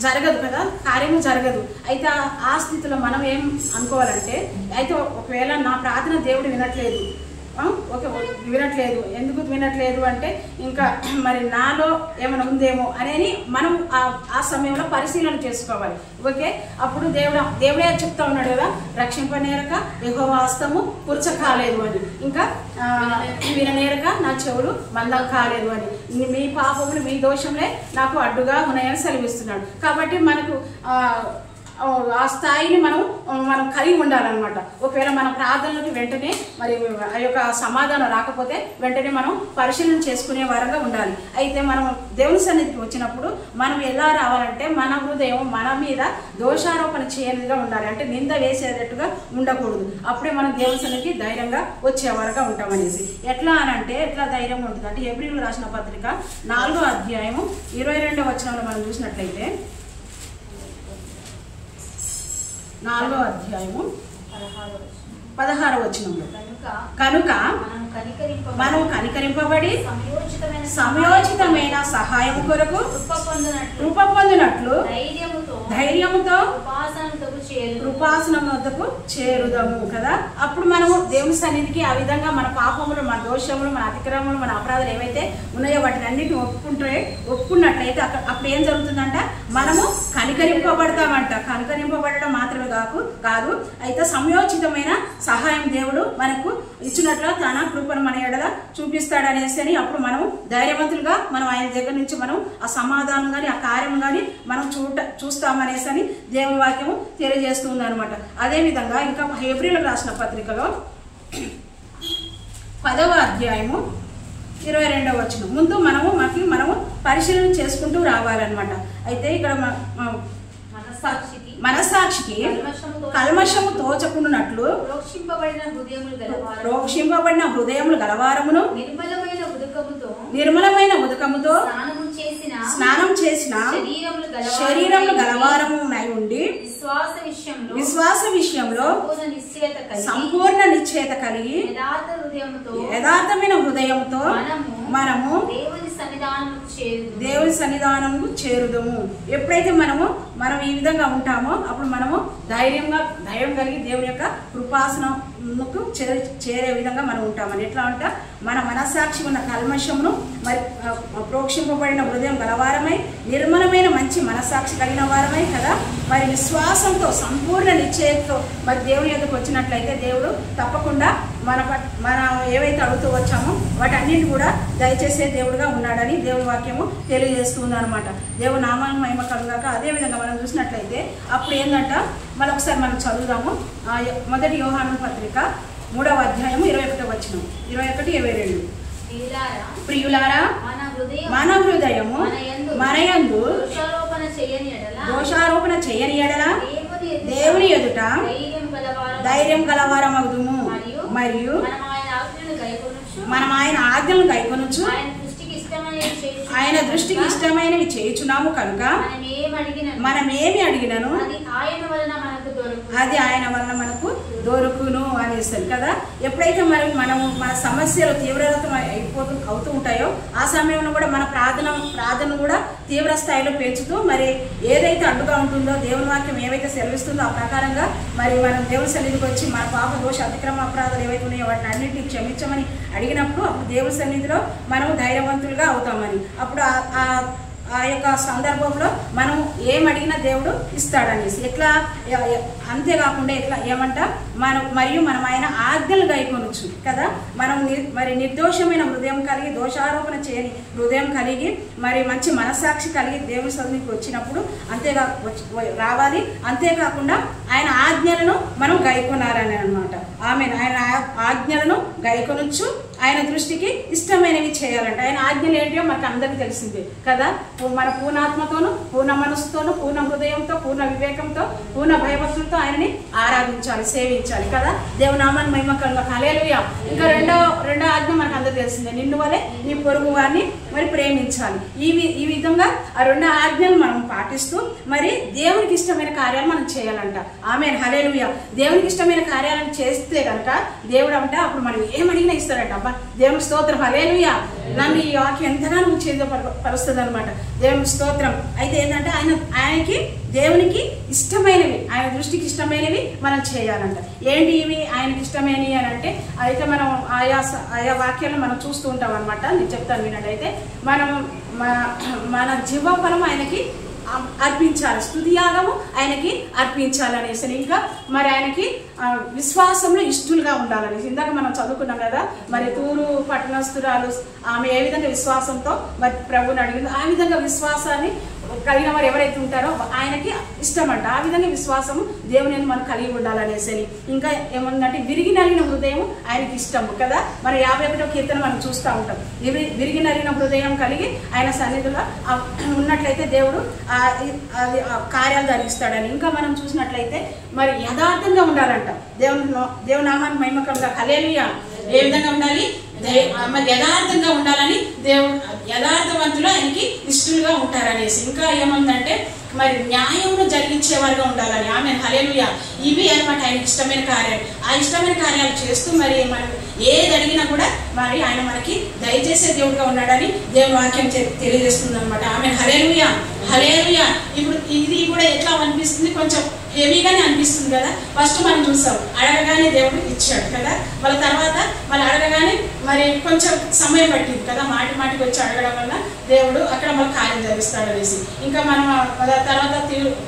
జరగదు కదా, కార్యము జరగదు. అయితే ఆ స్థితిలో మనం ఏం అనుకోవాలంటే, అయితే ఒకవేళ నా ప్రార్థన దేవుడు వినట్లేదు, వినట్లేదు, ఎందుకు వినట్లేదు అంటే ఇంకా మరి నాలో ఏమైనా ఉందేమో అనేది మనం ఆ సమయంలో పరిశీలన చేసుకోవాలి. ఓకే, అప్పుడు దేవుడే చెప్తా ఉన్నాడు కదా, రక్షింపనేరక యెహోవా హస్తము పురచ కాలేదు అని, ఇంకా విననేరక నా చెవులు మందం కాలేదు అని, మీ పాపములు మీ దోషంలే నాకు అడ్డుగా ఉన్నాయని సెలవిస్తున్నాడు. కాబట్టి మనకు ఆ స్థాయిని మనం కలిగి ఉండాలన్నమాట. ఒకవేళ మన ప్రార్థనలకు వెంటనే మరి ఆ యొక్క సమాధానం రాకపోతే వెంటనే మనం పరిశీలన చేసుకునే వారంగా ఉండాలి. అయితే మనం దేవుని సన్నిధికి వచ్చినప్పుడు మనం ఎలా రావాలంటే మన హృదయం మన మీద దోషారోపణ చేయనిదిగా ఉండాలి, అంటే నింద వేసేటట్టుగా ఉండకూడదు. అప్పుడే మనం దేవుని సన్నిధికి ధైర్యంగా వచ్చేవారుగా ఉంటామనేసి. ఎట్లా అనంటే ఎట్లా ధైర్యం ఉంటుంది అంటే హెబ్రీయులకు రాసిన పత్రిక 4వ అధ్యాయము 22వ వచనంలో మనం చూసినట్లయితే 4వ అధ్యాయము 16వ వచనంలో, కనుక మనం కనికరింపబడి సమయోచితమైన సహాయం కొరకు కృప పొందినట్లు ధైర్యముతో కృపాసనం వద్దకు చేరుదము కదా. అప్పుడు మనము దేవుని సన్నిధికి ఆ విధంగా మన పాపములు, మన దోషములు, మన అతిక్రమములు, మన అపరాధాలు ఏవైతే ఉన్నాయో వాటిని అన్నిటిని ఒప్పుకున్నట్లయితే అప్పుడు ఏం జరుగుతుందంట, మనము కనికరింపబడతామంట. కనికరింపబడడం మాత్రమే కాదు అయితే సమయోచితమైన సహాయం దేవుడు మనకు ఇచ్చినట్లు తన కృపను మన ఎడల చూపిస్తాడనేసి అని అప్పుడు మనం ధైర్యవంతులుగా మనం ఆయన దగ్గర నుంచి మనం ఆ సమాధానం కానీ ఆ కార్యం కానీ మనం చూస్తామనేసి అని దేవుని వాక్యము తెలియజేస్తుంది అనమాట. అదేవిధంగా ఇంకా హెబ్రీయులకు రాసిన పత్రికలో 10వ అధ్యాయము 22వ వచనం ముందు మనము పరిశీలన చేసుకుంటూ రావాలన్నమాట. అయితే ఇక్కడ మనస్సాక్షికి కల్మషము తోచకుండానట్లు రోక్షింపబడిన హృదయములు గలవారమును నిర్మలమైన ఉదకముతో స్నానం చేసిన శరీరములు గలవారమునై ఉండి విశ్వాస విషయంలో సంపూర్ణ నిశ్చయత కలిగి యథార్థమైన హృదయంతో మనము దేవుని సన్నిధానము చేరుదము. ఎప్పుడైతే మనం ఈ విధంగా ఉంటామో అప్పుడు మనము ధైర్యం కలిగి దేవుని యొక్క కృపాసనముకు చేరే విధంగా మనం ఉంటామని. ఎట్లా అంటే మన మనస్సాక్షి ఉన్న కల్మషమును మరి ప్రోక్షింపబడిన హృదయం గలవారమై నిర్మలమైన మంచి మనస్సాక్షి కలిగిన వారమై కదా మరి విశ్వాసంతో సంపూర్ణ నిశ్చయంతో మరి దేవుని యొద్దకు వచ్చినట్లయితే దేవుడు తప్పకుండా మనం ఏవైతే అడుగుతూ వచ్చామో వాటన్నిటి కూడా దయచేసే దేవుడుగా ఉన్నాడని దేవుని వాక్యము తెలియజేస్తుంది అనమాట. దేవుని నామాన్ని మహిమ కలుగాక. అదేవిధంగా మనం చూసినట్లయితే అప్పుడు ఏంటంట మరొకసారి మనం చదువుదాము. మొదటి యోహాను పత్రిక 3వ అధ్యాయము 21వ వచనం 21-22. ప్రియులారా మన హృదయము మనయందు దోషారోపణ చేయని ఎడల దేవుని ఎదుట ధైర్యం గలవారమగుదుము మరియు మనం ఆయన ఆజ్ఞలను గైకొనుచు ఆయన దృష్టికి ఇష్టమైనవి చేయుచున్నాము కనుక మనమేమి అడిగినను అది ఆయన వలన మనకు దొరుకును అనేసి కదా. ఎప్పుడైతే మనము మన సమస్యలు తీవ్రతరం అవుతూ ఉంటాయో ఆ సమయంలో కూడా మన ప్రార్థన కూడా తీవ్ర స్థాయిలో పెంచుతూ మరి ఏదైతే అడ్డుగా ఉంటుందో దేవుని వాక్యం ఏవైతే సెలవిస్తుందో ఆ ప్రకారంగా మరి మనం దేవుని సన్నిధికి వచ్చి మన పాప దోష అతిక్రమ అపరాధాలు ఏవైతే ఉన్నాయో వాటిని అన్నింటినీ క్షమించమని అడిగినప్పుడు అప్పుడు దేవుని సన్నిధిలో మనము ధైర్యవంతులుగా అవుతామని. అప్పుడు ఆ యొక్క సందర్భంలో మనం ఏం అడిగినా దేవుడు ఇస్తాడనేసి ఎట్లా అంతేకాకుండా ఎట్లా ఏమంట మనం ఆయన ఆజ్ఞలు గైకొనొచ్చు కదా. మనం మరి నిర్దోషమైన హృదయం కలిగి దోషారోపణ చేయని హృదయం కలిగి మరి మంచి మనస్సాక్షి కలిగి దేవుని సన్నిధికి వచ్చినప్పుడు రావాలి. అంతేకాకుండా ఆయన ఆజ్ఞలను మనం గైకొనాలని అనమాట. ఆయన ఆజ్ఞలను గైకొనొచ్చు ఆయన దృష్టికి ఇష్టమైనవి చేయాలంట. ఆయన ఆజ్ఞలు ఏంటో మనకు అందరికీ తెలిసిందే కదా. మన పూర్ణాత్మతోను పూర్ణ మనసుతోను పూర్ణ హృదయంతో పూర్ణ వివేకంతో పూర్ణ భయభక్తులతో ఆయనని ఆరాధించాలి, సేవించాలి కదా. దేవునామాన్ని మహిమ కలుగును. హల్లెలూయా. ఇంకా రెండో ఆజ్ఞ మనకు అందరికీ తెలిసిందే, నిన్ను వలె నీ పొరుగు వారిని మరి ప్రేమించాలి. ఈ విధంగా ఆ రెండు ఆజ్ఞలు మనం పాటిస్తూ మరి దేవునికి ఇష్టమైన కార్యాలు మనం చేయాలంట. ఆమేన్. హల్లెలూయా. దేవునికి ఇష్టమైన కార్యాలను చేస్తే కనుక దేవుడు అంటే అప్పుడు మనం ఏమడిగినా ఇస్తాడంట. అబ్బా దేవునికి స్తోత్రం. హల్లెలూయా. నన్ను ఈ వాక్యం ఎంతగానో చేదపరుస్తుంది అనమాట. దేవునికి స్తోత్రం. అయితే ఏంటంటే ఆయనకి దేవునికి ఇష్టమైనవి, ఆయన దృష్టికి ఇష్టమైనవి మనం చేయాలంట. ఏంటి ఇవి ఆయనకి ఇష్టమైనవి అని అంటే అయితే మనం ఆయా వాక్యాలను మనం చూస్తూ ఉంటాం అనమాట. నేను చెప్తాను విన్నట్టయితే మన జీవఫలం ఆయనకి అర్పించాలి, స్తుతియాగము ఆయనకి అర్పించాలనేసి, ఇంకా మరి ఆయనకి విశ్వాసంలో ఇష్టలుగా ఉండాలనేసి ఇందాక మనం చదువుకున్నాం కదా. మరి తూరు పట్టణస్తురాలు ఆమె ఏ విధంగా విశ్వాసంతో మరి ప్రభుని అడిగిందో ఆ విధంగా విశ్వాసాన్ని కలిగిన వారు ఎవరైతే ఉంటారో ఆయనకి ఇష్టం అంట. ఆ విధంగా విశ్వాసము దేవుని మనం కలిగి ఉండాలనేసి. ఇంకా ఏమన్నంటే విరిగి నలిగిన హృదయం ఆయనకి ఇష్టము కదా. మరి 51వ కీర్తన మనం చూస్తూ ఉంటాం. విరిగి నలిగిన హృదయం కలిగి ఆయన సన్నిధిలో ఉన్నట్లయితే దేవుడు కార్యాలు జరిగిస్తాడని. ఇంకా మనం చూసినట్లయితే మరి యథార్థంగా ఉండాలంట. దేవుని నామాన్ని మహిమకరంగా. హల్లెలూయా. ఏ విధంగా ఉండాలి? మరి యథార్థంగా ఉండాలని దేవుడు యథార్థవంతులు ఆయనకి ఇష్టలుగా ఉంటారనేసి. ఇంకా ఏముందంటే మరి న్యాయమును జరిగించేవారుగా ఉండాలని. ఆమె హల్లెలూయా. ఇవి అనమాట ఆయనకి ఇష్టమైన కార్యాలు. ఆ ఇష్టమైన కార్యాలు చేస్తూ మరి మనం ఏది అడిగినా కూడా మరి ఆయన మనకి దయచేసే దేవుడుగా ఉన్నాడని దేవుని వాక్యం తెలియజేస్తుంది అనమాట. ఆమె హల్లెలూయా. హల్లెలూయా. ఇప్పుడు ఇది కూడా ఎట్లా అనిపిస్తుంది, కొంచెం హెవీగానే అనిపిస్తుంది కదా. ఫస్ట్ మనం చూస్తాం అడగగానే దేవుడు ఇచ్చాడు కదా, మళ్ళీ తర్వాత మళ్ళీ అడగగానే మరి కొంచెం సమయం పట్టింది కదా, మాటి మాటికి వచ్చి అడగడం వల్ల దేవుడు అక్కడ మళ్ళీ కార్యం జరిగిస్తాడు అనేసి. ఇంకా మనం తర్వాత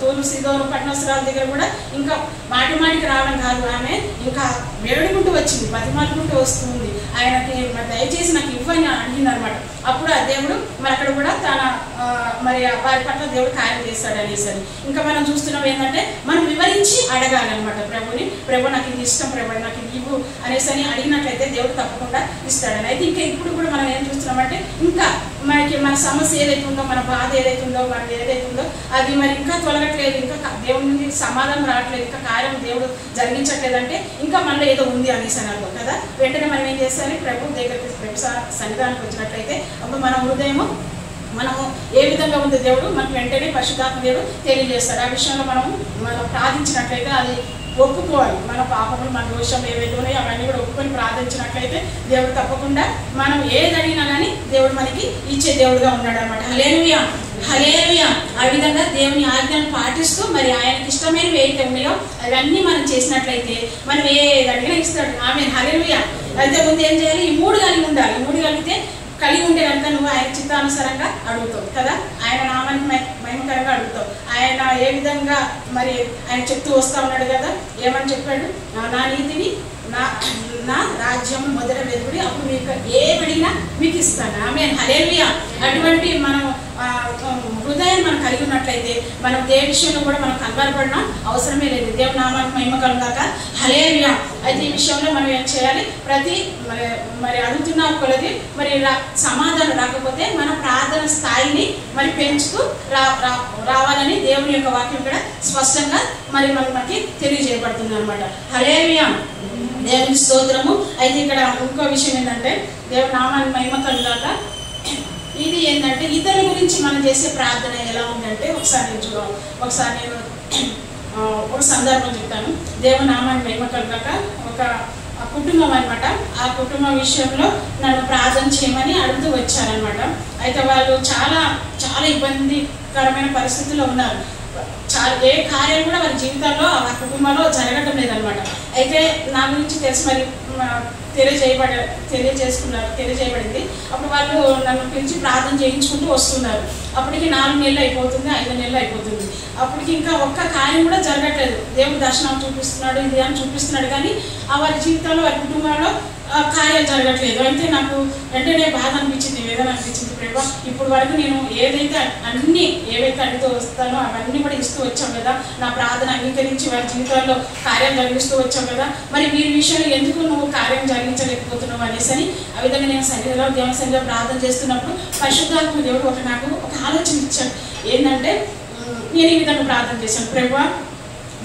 తూరు సీదోను పట్టణస్తురాల దగ్గర కూడా ఇంకా మాటి మాటికి రావడం కాదు, ఆమె ఇంకా వేడుకుంటూ వచ్చింది, బతిమాలుకుంటూ వస్తుంది, ఆయనకి దయచేసి నాకు ఇవ్వని అడిగింది అనమాట. అప్పుడు ఆ దేవుడు మరి అక్కడ కూడా తన మరి వారి పట్ల దేవుడు కార్యం చేస్తాడు అనేసి. ఇంకా మనం చూస్తున్నాం ఏంటంటే మనం వివరించి అడగాలన్నమాట ప్రభుని. ప్రభు నాకు ఇది ఇష్టం, ప్రభు నాకు ఇది ఇవ్వు అనేసి అని అడిగినట్లయితే దేవుడు తప్పకుండా ఇస్తాడని. అయితే ఇంకా ఇప్పుడు కూడా మనం ఏం చూస్తున్నామంటే ఇంకా మనకి మన సమస్య ఏదైతే ఉందో, మన బాధ ఏదైతే ఉందో, మనది ఏదైతే ఉందో అది మరి ఇంకా తొలగట్లేదు, ఇంకా దేవుడి నుండి సమాధానం రావట్లేదు, ఇంకా కార్యం దేవుడు జరిగించట్లేదంటే ఇంకా మనలో ఏదో ఉంది అనేసి అని అర్థం కదా. వెంటనే మనం ఏం చేస్తాలి, ప్రభు దగ్గరికి ప్రభు సన్నిధానానికి వచ్చినట్లయితే అప్పుడు మన హృదయము మనము ఏ విధంగా ఉంది దేవుడు మనకు వెంటనే పరిశుద్ధాత్మ దేవుడు తెలియజేస్తాడు. ఆ విషయంలో మనం ప్రార్థించినట్లయితే అది ఒప్పుకోవాలి. మన పాపములు, మన దోషం ఏవైతే ఉన్నాయో అవన్నీ కూడా ఒప్పుకొని ప్రార్థించినట్లయితే దేవుడు తప్పకుండా మనం ఏది అడిగినా కానీ దేవుడు మనకి ఇచ్చే దేవుడుగా ఉన్నాడు అనమాట. హల్లెలూయా, హల్లెలూయా. ఆ విధంగా దేవుని ఆజ్ఞలను పాటిస్తూ మరి ఆయనకి ఇష్టమైనవి ఏవైతే ఉన్నాయో అవన్నీ మనం చేసినట్లయితే మనం ఏది అడిగినా ఇస్తాడు. ఆమె హల్లెలూయా. అయితే ముందు ఏం చేయాలి, ఈ 3 కలిగి ఉండాలి. 3 కలిగి ఉంటే కనుక నువ్వు ఆయన చిత్తానుసారంగా అడుగుతావు కదా, ఆయన నామానికి మహిమకరంగా అడుగుతావు. ఆయన ఏ విధంగా మరి ఆయన చెప్తూ వస్తా ఉన్నాడు కదా, ఏమని చెప్పాడు, నా నీతిని నా రాజ్యం మొదట వెతుకుడి, అప్పుడు మీకు ఏమడిగినా మీకు ఇస్తాను. ఆమేన్, హల్లెలూయా. అటువంటి మనం హృదయాన్ని మనం కలిగి ఉన్నట్లయితే మనం దేవుడి విషయంలో కూడా మనం కంగారుపడిన అవసరమే లేదు. దేవుడి నామానికి మహిమ కలుగాక. హల్లెలూయా. అయితే ఈ విషయంలో మనం ఏం చేయాలి, ప్రతి మరి అడుగుతున్న కొలది మరి సమాధానం రాకపోతే మన ప్రార్థన స్థాయిని మరి పెంచుతూ రావాలని దేవుని యొక్క వాక్యం ఇక్కడ స్పష్టంగా మరి మనకి తెలియజేయబడుతుంది అనమాట. హల్లెలూయా, దేవుని స్తోత్రము. అయితే ఇక్కడ ఇంకో విషయం ఏంటంటే దేవుని నామానికి మహిమ కలుగాక. ఇది ఏంటంటే ఇతరుల గురించి మనం చేసే ప్రార్థన ఎలా ఉందంటే ఒకసారి నేను ఒక సందర్భం చెప్తాను. దేవుని నామానికి మహిమ కలుగాక ఒక కుటుంబం అనమాట. ఆ కుటుంబం విషయంలో నన్ను ప్రార్థన చేయమని అడుగుతూ వచ్చారనమాట. అయితే వాళ్ళు చాలా చాలా ఇబ్బందికరమైన పరిస్థితుల్లో ఉన్నారు. ఏ కార్యం కూడా వారి జీవితాల్లో ఆ కుటుంబంలో జరగటం లేదనమాట. అయితే నా గురించి తెలిసి మరి తెలియజేయబడింది. అప్పుడు వాళ్ళు నన్ను పిలిచి ప్రార్థన చేయించుకుంటూ వస్తున్నారు. అప్పటికి 4 నెలలు అయిపోతుంది, 5 నెలలు అయిపోతుంది. అప్పటికి ఇంకా ఒక్క కార్యం కూడా జరగట్లేదు. దేవుడు దర్శనం చూపిస్తున్నాడు, ఇది అని చూపిస్తున్నాడు, కానీ వారి జీవితంలో వారి కుటుంబంలో కార్యాలు జరగట్లేదు. అయితే నాకు వెంటనే బాధ అనిపించింది, వేదన అనిపించింది. ప్రభా, ఇప్పుడు వరకు నేను ఏవైతే అడుగుతూ వస్తానో అవన్నీ కూడా ఇస్తూ వచ్చాం కదా, నా ప్రార్థన అంగీకరించి వారి జీవితాల్లో కార్యం జరిగిస్తూ వచ్చాం కదా, మరి వీరి విషయంలో ఎందుకు నువ్వు కార్యం జరిగించలేకపోతున్నావు అనేసి ఆ విధంగా నేను సన్నిధిలో దేవుని సన్నిధిలో ప్రార్థన చేస్తున్నప్పుడు పరిశుద్ధాత్మ దేవుడు నాకు ఒక ఆలోచన ఇచ్చాడు. ఏంటంటే నేను ఈ విధంగా ప్రార్థన చేశాను, ప్రభా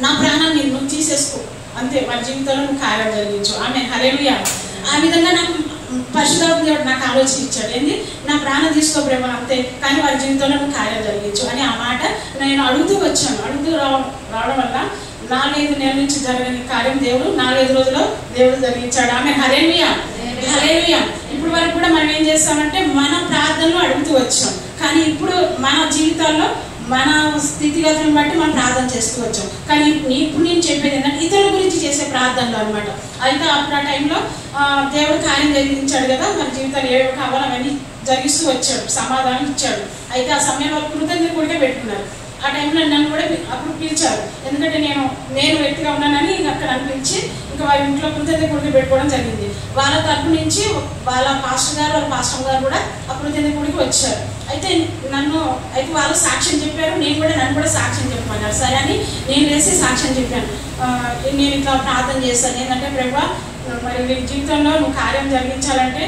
నా ప్రాణాన్ని నువ్వు తీసేసుకో, అంతే, వారి జీవితంలో నువ్వు కార్యం జరిగించు. ఆమె హల్లెలూయా. ఆ విధంగా నాకు పరిశుద్ధాత్మ దేవుడు నాకు ఆలోచన ఇచ్చాడు. ఏంది, నా ప్రాణం తీసుకో ప్రభా అంతే, కానీ వారి జీవితంలో నువ్వు కార్యం జరిగించు అని ఆ మాట నేను అడుగుతూ వచ్చాను. అడుగుతూ రావడం వల్ల 4-5 నెలల నుంచి జరగని కార్యం దేవుడు 4-5 రోజుల్లో దేవుడు జరిగించాడు. ఆమె హల్లెలూయా, హల్లెలూయా. ఇప్పుడు వరకు కూడా మనం ఏం చేస్తామంటే మన ప్రార్థనలో అడుగుతూ వచ్చాం, కానీ ఇప్పుడు మన జీవితాల్లో మన స్థితిగతులను బట్టి మనం ప్రార్థన చేస్తూ వచ్చాం. కానీ ఇప్పుడు నేను చెప్పేది ఏంటంటే ఇతరుల గురించి చేసే ప్రార్థనలు అనమాట. అయితే అప్పుడు ఆ టైంలో దేవుడు కార్యం జరిగించాడు కదా, మన జీవితాలు ఏవి కావాలో అవన్నీ జరిగిస్తూ వచ్చాడు, సమాధానం ఇచ్చాడు. అయితే ఆ సమయంలో కృతజ్ఞత కూడా పెట్టుకున్నారు. ఆ టైంలో నన్ను కూడా అప్పుడు పిలిచారు, ఎందుకంటే నేను వ్యక్తిగా ఉన్నానని అక్కడ పిలిచి ఇంకా వారి ఇంట్లో కృతజ్ఞత గుడికి పెట్టుకోవడం జరిగింది. వాళ్ళ తరపు నుంచి వాళ్ళ పాస్టర్ గారు కూడా ఆ కృతజ్ఞత గుడికి వచ్చారు. అయితే వాళ్ళు సాక్ష్యం చెప్పారు, నన్ను కూడా సాక్ష్యం చెప్పమన్నారు. సరే అని నేను వేసి సాక్ష్యం చెప్పాను. నేను ఇట్లా ప్రార్థన చేస్తాను, ఏంటంటే ప్రభా మరి నీ జీవితంలో నువ్వు కార్యం జరిగించాలంటే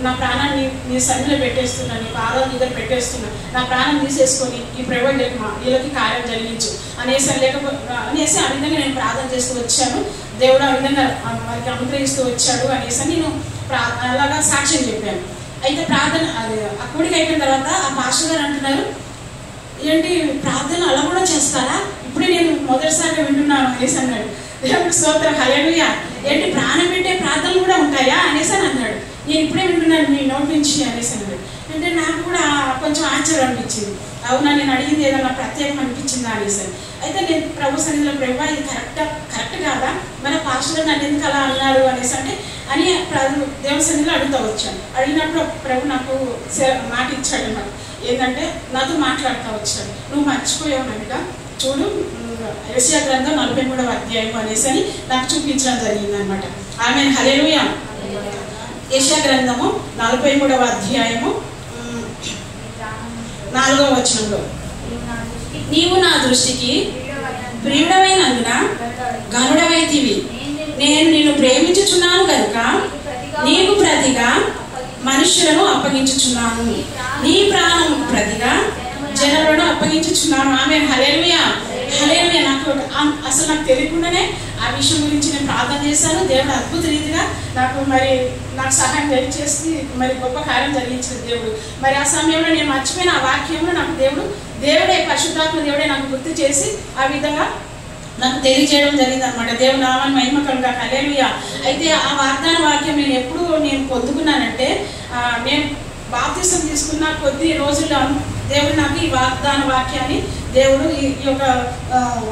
నా ప్రాణాన్ని నీ సన్నిధిలో పెట్టేస్తున్నా, నీ పాదాల దగ్గర పెట్టేస్తున్నా, నా ప్రాణం తీసేసుకొని ఈ ప్రభు వీళ్ళకి కార్యం జరిగించు అనేసి ఆ విధంగా నేను ప్రార్థన చేస్తూ వచ్చాను. దేవుడు ఆ విధంగా వారికి అనుగ్రహిస్తూ వచ్చాడు అనేసి నేను అలాగా సాక్ష్యం చెప్పాను. అయితే ప్రార్థన ఆ కూడికి అయిపోయిన తర్వాత ఆ పాస్టర్ గారు అంటున్నారు, ఏంటి ప్రార్థన అలా కూడా చేస్తారా, ఇప్పుడే నేను మొదటిసారిగా వింటున్నాను అనేసి అన్నాడు. దేవుడికి స్తోత్రం, హల్లెలూయా. ఏంటి ప్రాణం పెట్టే ప్రార్థనలు కూడా ఉంటాయా అనేసి అని అన్నాడు. నేను ఇప్పుడే వింటున్నాను మీ నోటి నుంచి అనేసి అన్నాడు. అంటే నాకు కూడా కొంచెం ఆశ్చర్యం అనిపించింది. అవునా, నేను అడిగింది ఏదన్నా ప్రత్యేకం అనిపించిందా అనేసి. అయితే నేను ప్రభు సన్నిధిలో ప్రభు ఇది కరెక్ట్ కాదా, మరి పాస్టర్ నన్ను ఎందుకు అలా అన్నారు అనేసి అని దేవుని సన్నిధిలో అడుగుతూ వచ్చాను. అడిగినప్పుడు ప్రభు నాకు మాట ఇచ్చాడు అన్నమాట. ఏంటంటే నాతో మాట్లాడుతూ వచ్చాడు, నువ్వు మర్చిపోయావు కనుక చూడు యెషయా గ్రంథం 43వ అధ్యాయం అనేసి అని నాకు చూపించడం జరిగింది అనమాట. ఆమేన్, హల్లెలూయా. యెషయా గ్రంథము 43వ అధ్యాయము 4వ వచనంలో, నీవు నా దృష్టికి ప్రియుడమైనందున గనుడవైతివి, నేను నిన్ను ప్రేమించుచున్నాను కనుక నీకు ప్రతిగా మనుష్యులను అప్పగించుచున్నాను, నీ ప్రాణం ప్రతిగా జనులను అప్పగించుచున్నాను. ఆమేన్, హల్లెలూయా, హల్లెలూయా. అసలు నాకు తెలియకుండానే ఆ విషయం గురించి నేను ప్రార్థన చేశాను. దేవుడు అద్భుత రీతిగా నాకు సహాయం చేసి మరి గొప్ప కార్యం జరిగించిన దేవుడు. మరి ఆ సమయంలో నేను మర్చిపోయిన ఆ వాక్యంలో నాకు దేవుడే పరిశుద్ధాత్మ దేవుడే నాకు గుర్తు చేసి ఆ విధంగా నాకు తెలియజేయడం జరిగింది అనమాట. దేవుని నామాన్ని మహిమకరంగా, హల్లెలూయా. అయితే ఆ వాగ్దాన వాక్యం నేను ఎప్పుడు పొందుకున్నానంటే, నేను బాప్తిసం తీసుకున్న కొద్ది రోజుల్లో దేవుడు నాకు ఈ వాగ్దాన వాక్యాన్ని దేవుడు ఈ యొక్క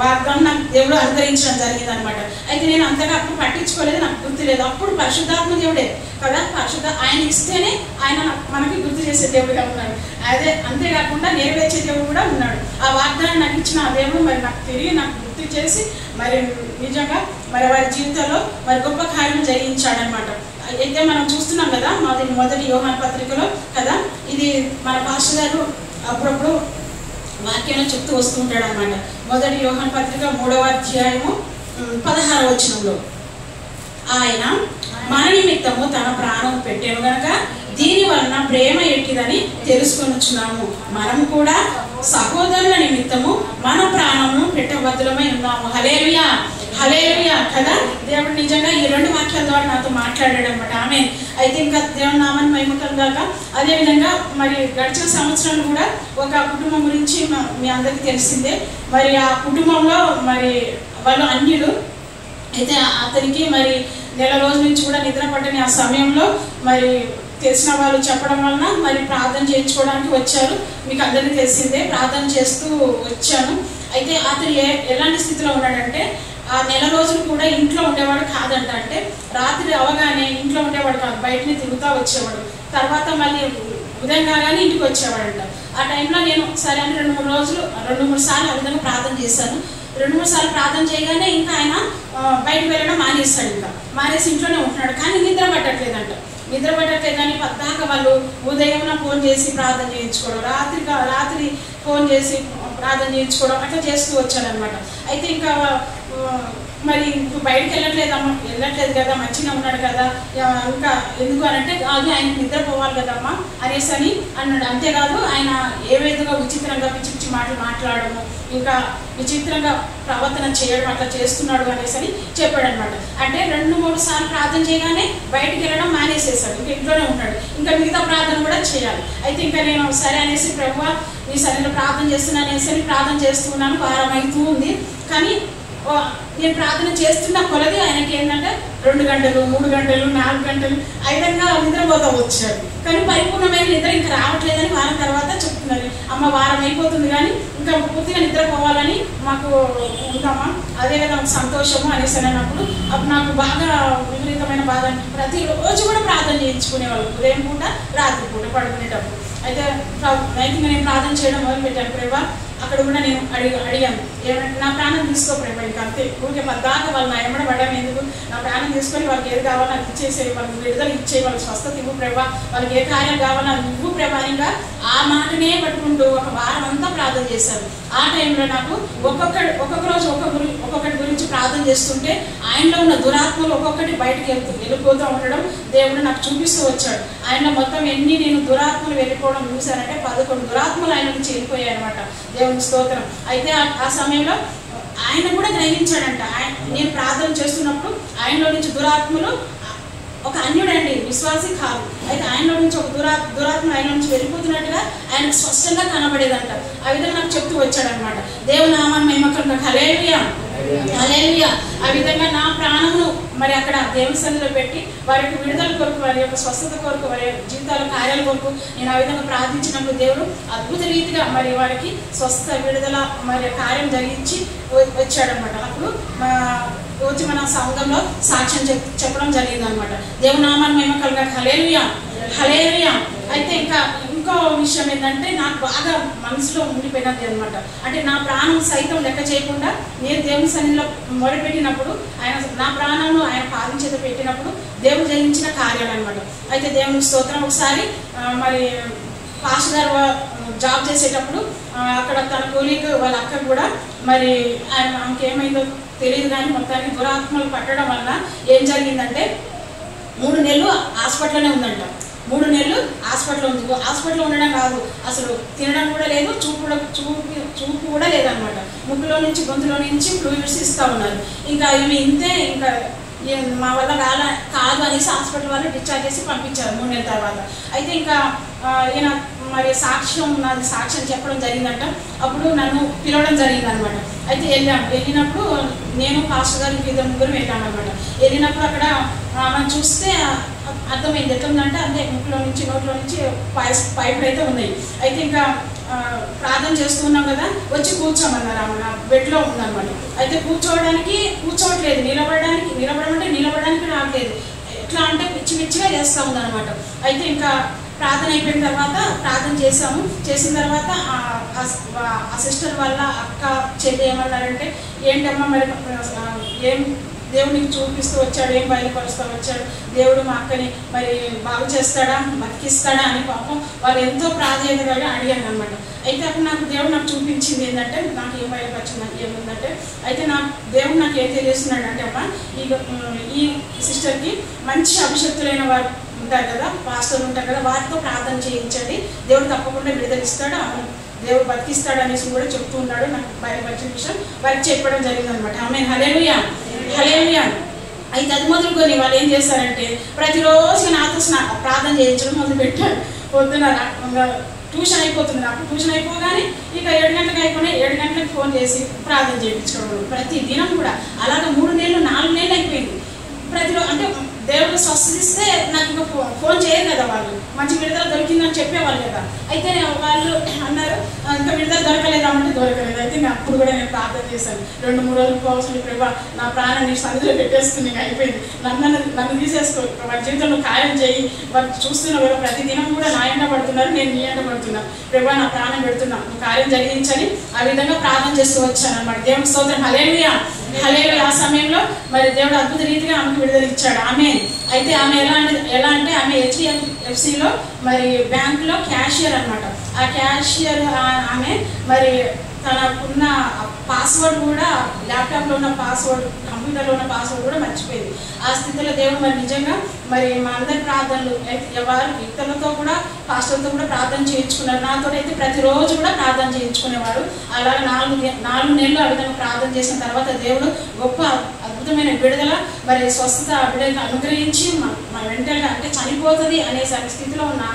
వాగ్దానం నాకు దేవుడు అనుగ్రహించడం జరిగింది అనమాట. అయితే నేను అంతగా అప్పుడు పట్టించుకోలేదు, నాకు గుర్తు లేదు. అప్పుడు పరిశుద్ధాత్మ దేవుడే కదా, ఆయన ఇస్తేనే ఆయన మనకి గుర్తు చేసే దేవుడుగా ఉన్నాడు. అంతేకాకుండా నెరవేర్చే దేవుడు కూడా ఉన్నాడు. ఆ వాగ్దానం నాకు ఇచ్చిన ఆ దేవుడు మరి నాకు తిరిగి నాకు గుర్తు చేసి మరి నిజంగా మరి వారి జీవితంలో మరి గొప్ప కార్యం జరిగించాడనమాట. అయితే మనం చూస్తున్నాం కదా, మొదటి యోహాను పత్రికలో కదా, ఇది మన పాస్టర్ గారు అప్పుడప్పుడు వాక్యంలో చెప్తూ వస్తూ ఉంటాడు అనమాట. మొదటి యోహాను పత్రిక 3వ అధ్యాయము 16వ వచనంలో, ఆయన మన నిమిత్తము తన ప్రాణం పెట్టాము గనక దీని వలన ప్రేమ ఎట్టిదని తెలుసుకొనుచున్నాము, మనం కూడా సహోదరుల నిమిత్తము మన ప్రాణము పెట్టబద్దులమై ఉన్నాము. హల్లెలూయా, హల్లెలూయా కదా. దేవుడు నిజంగా ఈ 2 వాక్యాల ద్వారా నాతో మాట్లాడాడు అనమాట. ఆమేన్. అయితే ఇంకా దేవుని నామాన్ని మహిమకరం గాక. అదేవిధంగా మరి గడిచిన సంవత్సరాలు కూడా ఒక కుటుంబం గురించి మీ అందరికీ తెలిసిందే. మరి ఆ కుటుంబంలో మరి వాళ్ళు అన్యులు. అయితే అతనికి మరి నెల రోజుల నుంచి కూడా నిద్ర పట్టని ఆ సమయంలో మరి తెలిసిన వాళ్ళు చెప్పడం వలన మరి ప్రార్థన చేయించుకోవడానికి వచ్చారు. మీకు అందరికీ తెలిసిందే, ప్రార్థన చేస్తూ వచ్చాను. అయితే అతను ఎలాంటి స్థితిలో ఉన్నాడంటే, ఆ నెల రోజులు కూడా ఇంట్లో ఉండేవాడు కాదంట. అంటే రాత్రి అవగానే ఇంట్లో ఉండేవాడు కాదు, బయటనే తిరుగుతూ వచ్చేవాడు. తర్వాత మళ్ళీ ఉదయం కాగానే ఇంటికి వచ్చేవాడంట. ఆ టైంలో నేను సరే అని 2-3 సార్లు ఆ విధంగా ప్రార్థన చేశాను. 2-3 సార్లు ప్రార్థన చేయగానే ఇంకా ఆయన బయటకు వెళ్ళడం మానేస్తాడు. ఇంకా మానేసి ఇంట్లోనే ఉంటున్నాడు. కానీ నిద్ర పట్టట్లేదంట. కానీ పద్దాక వాళ్ళు ఉదయం ఫోన్ చేసి ప్రార్థన చేయించుకోవడం, రాత్రి ఫోన్ చేసి ప్రార్థన చేయించుకోవడం అట్లా చేస్తూ వచ్చాడనమాట. అయితే ఇంకా మరి బయటకు వెళ్ళట్లేదు కదా, మంచిగా ఉన్నాడు కదా, ఇంకా ఎందుకు అనంటే అది ఆయనకు నిద్రపోవాలి కదమ్మా అనేసి అని అన్నాడు. అంతేకాదు ఆయన ఏ విధంగా విచిత్రంగా పిచ్చి పిచ్చి మాటలు మాట్లాడము, ఇంకా విచిత్రంగా ప్రవర్తన చేయడం అట్లా చేస్తున్నాడు అనేసి అని చెప్పాడు అనమాట. అంటే 2-3 సార్లు ప్రార్థన చేయగానే బయటికి వెళ్ళడం మానేసేసాడు, ఇంకా ఇంట్లోనే ఉన్నాడు. ఇంకా మిగతా ప్రార్థన కూడా చేయాలి. అయితే ఇంకా నేను సరే అనేసి ప్రభువా నీ సరైన ప్రార్థన చేస్తున్నా అనేసి ప్రార్థన చేస్తున్నాను. వారం అవుతూ ఉంది. కానీ నేను ప్రార్థన చేస్తున్న కొలది ఆయనకి ఏంటంటే 2 గంటలు 3 గంటలు 4 గంటలు ఆ విధంగా నిద్రపోతా వచ్చాడు. కానీ పరిపూర్ణమైన నిద్ర ఇంకా రావట్లేదని వారం తర్వాత చెప్తున్నారు. అమ్మ వారం అయిపోతుంది కానీ ఇంకా పూర్తిగా నిద్రపోవాలని మాకు ఉందామా, అదే కదా సంతోషము అనేసి అన్నప్పుడు అప్పుడు నాకు బాగా విపరీతమైన బాధ. ప్రతిరోజు కూడా ప్రార్థన చేయించుకునేవాళ్ళు, ఉదయం పూట రాత్రి పూట పడుకునేటప్పుడు. అయితే నైతికంగా నేను ప్రార్థన చేయడం మొదలుపెట్టాను. ప్రభా అక్కడ కూడా నేను అడిగాను, ఏమంటే నా ప్రాణం తీసుకో ప్రభా, ఇంకా అంతే ఊరికే పద్దాక వాళ్ళు నా ఎమ్మడ పడ్డాను ఎందుకు, నా ప్రాణం తీసుకొని వాళ్ళకి ఏది కావాలో నాకు ఇచ్చేసే, వాళ్ళకి విడుదల ఇచ్చేయి, వాళ్ళకి స్వస్థత ఇవ్వు ప్రభా, వాళ్ళకి ఏ కార్యాలు కావాలో నాకు ఇవ్వు ప్రభా. ఇంకా ఆ మాటనే పట్టుకుంటూ ఒక వారం అంతా ప్రార్థన చేశాను. ఆ టైంలో నాకు ఒక్కొక్క రోజు ఒక్కొక్కటి గురించి ప్రార్థన చేస్తుంటే ఆయనలో ఉన్న దురాత్మలు ఒక్కొక్కటి బయటకు వెళ్ళిపోతూ ఉండడం దేవుడు నాకు చూపిస్తూ వచ్చాడు. ఆయనలో మొత్తం నేను దురాత్మలు వెళ్ళిపోవడం చూశానంటే 11 దురాత్మలు ఆయన నుంచి వెళ్ళిపోయాయి అనమాట. దేవుని స్తోత్రం. అయితే ఆ సమయంలో ఆయన కూడా గ్రహించాడంట. నేను ప్రార్థన చేస్తున్నప్పుడు ఆయనలో నుంచి దురాత్మలు, ఒక అన్యుడండి, విశ్వాసి కాదు, అయితే ఆయనలో నుంచి ఒక దురాత్మ ఆయన నుంచి వెళ్ళిపోతున్నట్టుగా ఆయనకు స్పష్టంగా కనబడేదంట. ఆ విధంగా నాకు చెప్తూ వచ్చాడనమాట. దేవుని నామాన్ని మహిమకరంగా. హల్లెలూయా. హల్లెలూయా. ఆ విధంగా నా ప్రాణమును మరి అక్కడ దేవుని సన్నిధిలో పెట్టి వారి యొక్క విడుదల కొరకు, వారి యొక్క స్వస్థత కొరకు, వారి జీవితాల కార్యాల కొరకు నేను ఆ విధంగా ప్రార్థించినప్పుడు దేవుడు అద్భుత రీతిగా మరి వారికి స్వస్థ విడుదల మరి కార్యం జరిగించి వచ్చాడనమాట. అప్పుడు వచ్చి మన సంఘంలో సాక్ష్యం చెప్పడం జరిగింది అనమాట. దేవుని నామాన్ని మహిమ కలుగాక. హల్లెలూయా, హల్లెలూయా. అయితే ఇంకో విషయం ఏంటంటే నాకు బాగా మనసులో ఉండిపోయినది అనమాట. అంటే నా ప్రాణం సైతం లెక్క చేయకుండా నేను దేవుని సన్నిధిలో మొదలుపెట్టినప్పుడు ఆయన నా ప్రాణంను ఆయన పాదం చేత పెట్టినప్పుడు దేవుడు జరిగించిన కార్యాలు అనమాట. అయితే దేవునికి స్తోత్రం. ఒకసారి మరి పాస్టర్ గారు జాబ్ చేసేటప్పుడు అక్కడ తన కూలీకి వాళ్ళ అక్క కూడా మరి ఆమెకి ఏమైందో తెలియదు కానీ మొత్తానికి దురాత్మలు పట్టడం వల్ల ఏం జరిగిందంటే 3 నెలలు హాస్పిటల్లోనే ఉందంట. 3 నెలలు హాస్పిటల్లో ఉంది. హాస్పిటల్లో ఉండడం కాదు, అసలు తినడం కూడా లేదు, చూపు కూడా లేదనమాట. ముక్కులో నుంచి గొంతులో నుంచి ఫ్లూయిడ్స్ ఇస్తూ ఉన్నారు. ఇంకా ఇవి ఇంతే, ఇంకా మా వల్ల కాదు అనేసి హాస్పిటల్ వాళ్ళు డిశ్చార్జ్ చేసి పంపించారు 3 నెలల తర్వాత. అయితే ఇంకా ఈయన మరి నాది సాక్ష్యం చెప్పడం జరిగిందంట. అప్పుడు నన్ను పిలవడం జరిగిందనమాట. అయితే వెళ్ళినప్పుడు నేను పాస్టర్ గారు 2-3 వెళ్ళాను అనమాట. వెళ్ళినప్పుడు అక్కడ మనం చూస్తే అర్థమైంది ఎట్లుందంటే అంటే ముక్కులో నుంచి నోట్లో నుంచి పైపులు అయితే ఉన్నాయి. అయితే ఇంకా ప్రార్థన చేస్తున్నాం కదా, వచ్చి కూర్చోమన్నారు. ఆమె నా బెడ్లో ఉందన్నమాట. అయితే కూర్చోవట్లేదు, నిలబడడానికి రావట్లేదు. ఎట్లా అంటే పిచ్చిగా చేస్తూ ఉందన్నమాట. అయితే ఇంకా ప్రార్థన అయిపోయిన తర్వాత ప్రార్థన చేసిన తర్వాత ఆ సిస్టర్ వాళ్ళ అక్క చెల్లి ఏమన్నారంటే, ఏంటమ్మా మరి ఏం దేవుడికి చూపిస్తూ వచ్చాడు, ఏం బయలుపరుస్తూ వచ్చాడు, దేవుడు మా అక్కని మరి బాగు చేస్తాడా, బతికిస్తాడా అని పాపం వాళ్ళు ఎంతో ప్రాధాన్యతగా అడిగాను అనమాట. అయితే అప్పుడు దేవుడు నాకు చూపించింది ఏంటంటే, నాకు ఏం బయలుపరిచింది ఏముందంటే, అయితే దేవుడు నాకు ఏం తెలియజేస్తున్నాడు అంటే, అమ్మ ఈ సిస్టర్కి మంచి అభిషక్తులైన వారు ఉంటారు కదా, పాస్టర్లు ఉంటారు కదా, వారితో ప్రార్థన చేయించండి, దేవుడు తప్పకుండా విడుదలిస్తాడు, దేవుడు బతికిస్తాడు అనేసి కూడా చెప్తూ ఉన్నాడు. నాకు బయలుపరిచిన విషయం వారికి చెప్పడం జరిగింది అనమాట. ఆమె హల్లెలూయా, హల్లెలూయా. అయితే అది మొదలుకొని వాళ్ళు ఏం చేస్తారంటే ప్రతిరోజు నాతో ప్రార్థన చేయించడం మొదలుపెట్టారు. పొద్దున ట్యూషన్ అయిపోతుంది, నాకు ట్యూషన్ అయిపోగానే ఇక 7 గంటలకు అయిపోయినాయి, 7 గంటలకు ఫోన్ చేసి ప్రార్థన చేయించుకోవడం ప్రతి దినం కూడా. అలాగే 3 నెలలు 4 నెలలు అయిపోయింది. ప్రతిరోజు అంటే దేవుడు స్వస్థిస్తే నాకు ఇంకా ఫోన్ చేయరు కదా, వాళ్ళు మంచి విడుదల దొరికిందని చెప్పేవాళ్ళు కదా. అయితే వాళ్ళు అన్నారు ఇంకా విడుదల దొరకలేదామంటే దొరకలేదు. అయితే అప్పుడు కూడా నేను ప్రార్థన చేశాను. 2-3 రోజులు పోవలసిన ప్రభా నా ప్రాణాన్ని సన్నిధిలో పెట్టేసుకుని అయిపోయింది, నన్ను తీసేసుకో, వారి జీవితంలో కార్యం చేయి, వాళ్ళు చూస్తున్నారు కదా ప్రతి దినం కూడా నా ఎంట పడుతున్నారు, నేను నీ ఎంట పడుతున్నాను, ప్రభా నా ప్రాణం పెడుతున్నా, కార్యం జరిగించని ఆ విధంగా ప్రార్థన చేస్తూ వచ్చాను అనమాట. దేవుని స్తోత్రం. హల్లెలూయా, హల్లెలూయా. ఆ సమయంలో మరి దేవుడు అద్భుత రీతిగా ఆమెకు విడుదల ఇచ్చాడు. ఆమె అయితే ఆమె ఎలా అంటే ఆమె HDFCలో మరి బ్యాంకులో క్యాషియర్ అనమాట. ఆ క్యాషియర్ ఆమె మరి తనకున్న పాస్వర్డ్ కూడా, ల్యాప్టాప్లో ఉన్న పాస్వర్డ్, కంప్యూటర్లో ఉన్న పాస్వర్డ్ కూడా మర్చిపోయింది. ఆ స్థితిలో దేవుడు మరి నిజంగా మరి మా అందరి ప్రార్థనలు వారు ఇతరులతో కూడా పాస్టర్లతో కూడా ప్రార్థన చేయించుకున్నారు. నాతో అయితే ప్రతిరోజు కూడా ప్రార్థన చేయించుకునేవారు. అలా 4 నెలలు ఆ విధంగా ప్రార్థన చేసిన తర్వాత దేవుడు గొప్ప అద్భుతమైన విడుదల మరి స్వస్థత బిడ్డకు అనుగ్రహించి మా వెంటనే అంటే చనిపోతుంది అనే స్థితిలో ఉన్న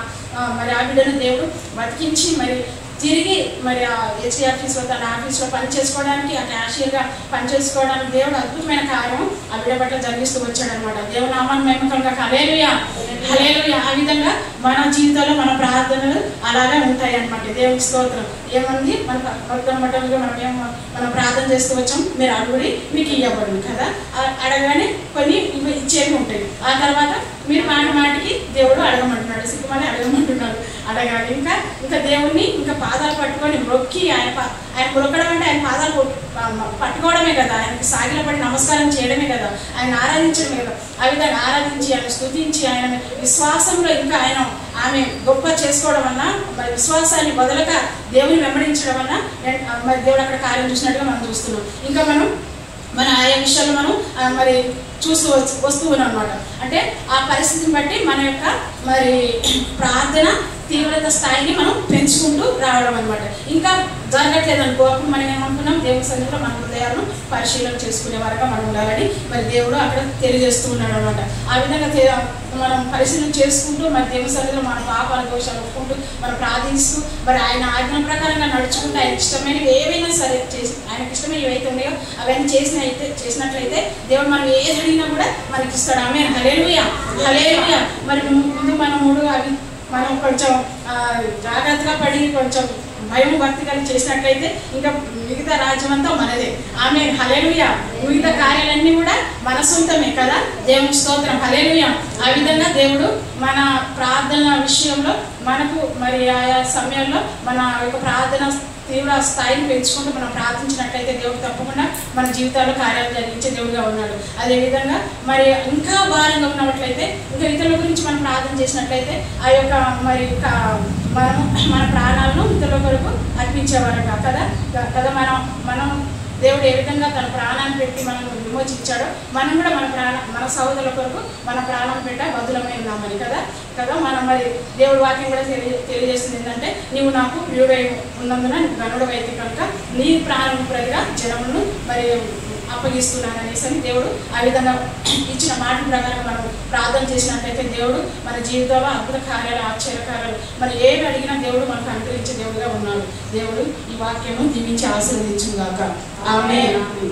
మరి ఆ బిడ్డను దేవుడు బతికించి మరి తిరిగి మరి ఆ HDFCలో తన ఆఫీస్లో పనిచేసుకోవడానికి, ఆ క్యాషియర్గా పనిచేసుకోవడానికి దేవుడు అద్భుతమైన కార్యం ఆ బిడ్డ పట్ల జరిగిస్తూ వచ్చాడనమాట. దేవుని నామాన్ని మహిమ కలుగాక. హల్లెలూయా, హల్లెలూయా. ఆ విధంగా మన జీవితంలో మన ప్రార్థనలు అలాగే ఉంటాయి అనమాట. దేవుని స్తోత్రం. ఏమంది మన మొట్టమొదటిగా మనం ప్రార్థన చేస్తూ వచ్చాం, మీరు అడుగుడి మీకు ఇవ్వబడును కదా, అడగగానే కొన్ని ఇచ్చేవి ఉంటాయి. ఆ తర్వాత మీరు మాటికి దేవుడు అడగమంటున్నాడు, సిగ్గుమని అడగమంటున్నాడు, అడగాలి. ఇంకా దేవుణ్ణి ఇంకా పాదాలు పట్టుకొని మొక్కి ఆయన మొక్కడం అంటే ఆయన పాదాలు పట్టుకోవడమే కదా, ఆయనకి సాగిలపడి నమస్కారం చేయడమే కదా, ఆయన ఆరాధించడమే కదా. ఆ విధంగా ఆరాధించి ఆయన స్తుతించి ఆయన విశ్వాసంలో ఇంకా ఆమె గొప్ప చేసుకోవడం వల్ల మరి విశ్వాసాన్ని వదలక దేవుని వెంబడించడం వల్ల మరి దేవుడు అక్కడ కార్యం చూసినట్టుగా మనం చూస్తున్నాం. ఇంకా మన ఆయా విషయాలు మనం మరి చూస్తూ వస్తూ ఉన్నాం అనమాట. అంటే ఆ పరిస్థితిని బట్టి మన యొక్క మరి ప్రార్థన తీవ్రత స్థాయిని మనం పెంచుకుంటూ రావడం అనమాట. ఇంకా జరగట్లేదు అనుకో, అప్పుడు మనం ఏమనుకున్నాం, దేవుని సన్నిధిలో మన హృదయాలను పరిశీలన చేసుకునే వరకు మనం ఉండాలని మరి దేవుడు అక్కడ తెలియజేస్తూ ఉన్నాడు అనమాట. ఆ విధంగా మనం పరిశీలన చేసుకుంటూ మరి దేవుని సన్నిధిలో మన పాపాల దోషాలు ఒప్పుకుంటూ మనం ప్రార్థిస్తూ మరి ఆయన ఆజ్ఞల ప్రకారంగా నడుచుకుంటూ ఆయనకి ఇష్టమైనవి ఏవైనా సరే చేసి ఆయనకి ఇష్టమైన ఏవైతే ఉన్నాయో అవన్నీ చేసినట్లయితే దేవుడు మనం ఏది అడిగినా కూడా మనకి ఇస్తాడు. ఆమేన్. హల్లెలూయా, హల్లెలూయా. మరి ముందు అవి మనం కొంచెం జాగ్రత్తగా పడి కొంచెం భయం భక్తి కలిగి చేసినట్లయితే ఇంకా మిగతా రాజ్యం అంతా మనదే. ఆమేన్. హల్లెలూయా. మిగతా కార్యాలన్నీ కూడా మన సొంతమే కదా. దేవుని స్తోత్రం. హల్లెలూయా. ఆ విధంగా దేవుడు మన ప్రార్థన విషయంలో మనకు మరి ఆయా సమయంలో మన యొక్క ప్రార్థన తీవ్ర స్థాయిని పెంచుకుంటూ మనం ప్రార్థించినట్లయితే దేవుడు తప్పకుండా మన జీవితాల్లో కార్యాలు జరిగించే దేవుడుగా ఉన్నాడు. అదేవిధంగా మరి ఇంకా భారంగా ఉన్నట్లయితే ఇంకా ఇతరుల గురించి మనం ప్రార్థన చేసినట్లయితే ఆ యొక్క మరి మన ప్రాణాలను ఇతరుల కొరకు అర్పించేవారుగా కదా. మనం దేవుడు ఏ విధంగా తన ప్రాణాన్ని పెట్టి మనల్ని విమోచించాడో మనం కూడా మన సహోదరుల కొరకు మన ప్రాణం పెట్ట బదులమై ఉన్నామని కదా. మనం మరి దేవుడి వాక్యం కూడా తెలియజేస్తుంది ఏంటంటే, నీవు నాకు ప్రియుడై ఉన్నందున నీకు గనుడు అయితే కనుక నీ ప్రాణం ప్రతిగా జనములను మరి అప్పగిస్తున్నాను అనేసి దేవుడు ఆ విధంగా ఇచ్చిన మాట ప్రకారం మనం ప్రార్థన చేసినట్లయితే దేవుడు మన జీవితంలో అద్భుత కార్యాలు, ఆశ్చర్యకార్యాలు మరి ఏమి అడిగినా దేవుడు మనకు అనుగ్రహించే దేవుడుగా ఉన్నాడు. దేవుడు ఈ వాక్యము దీవించి ఆశీర్వదించుగాక. ఆమేన్.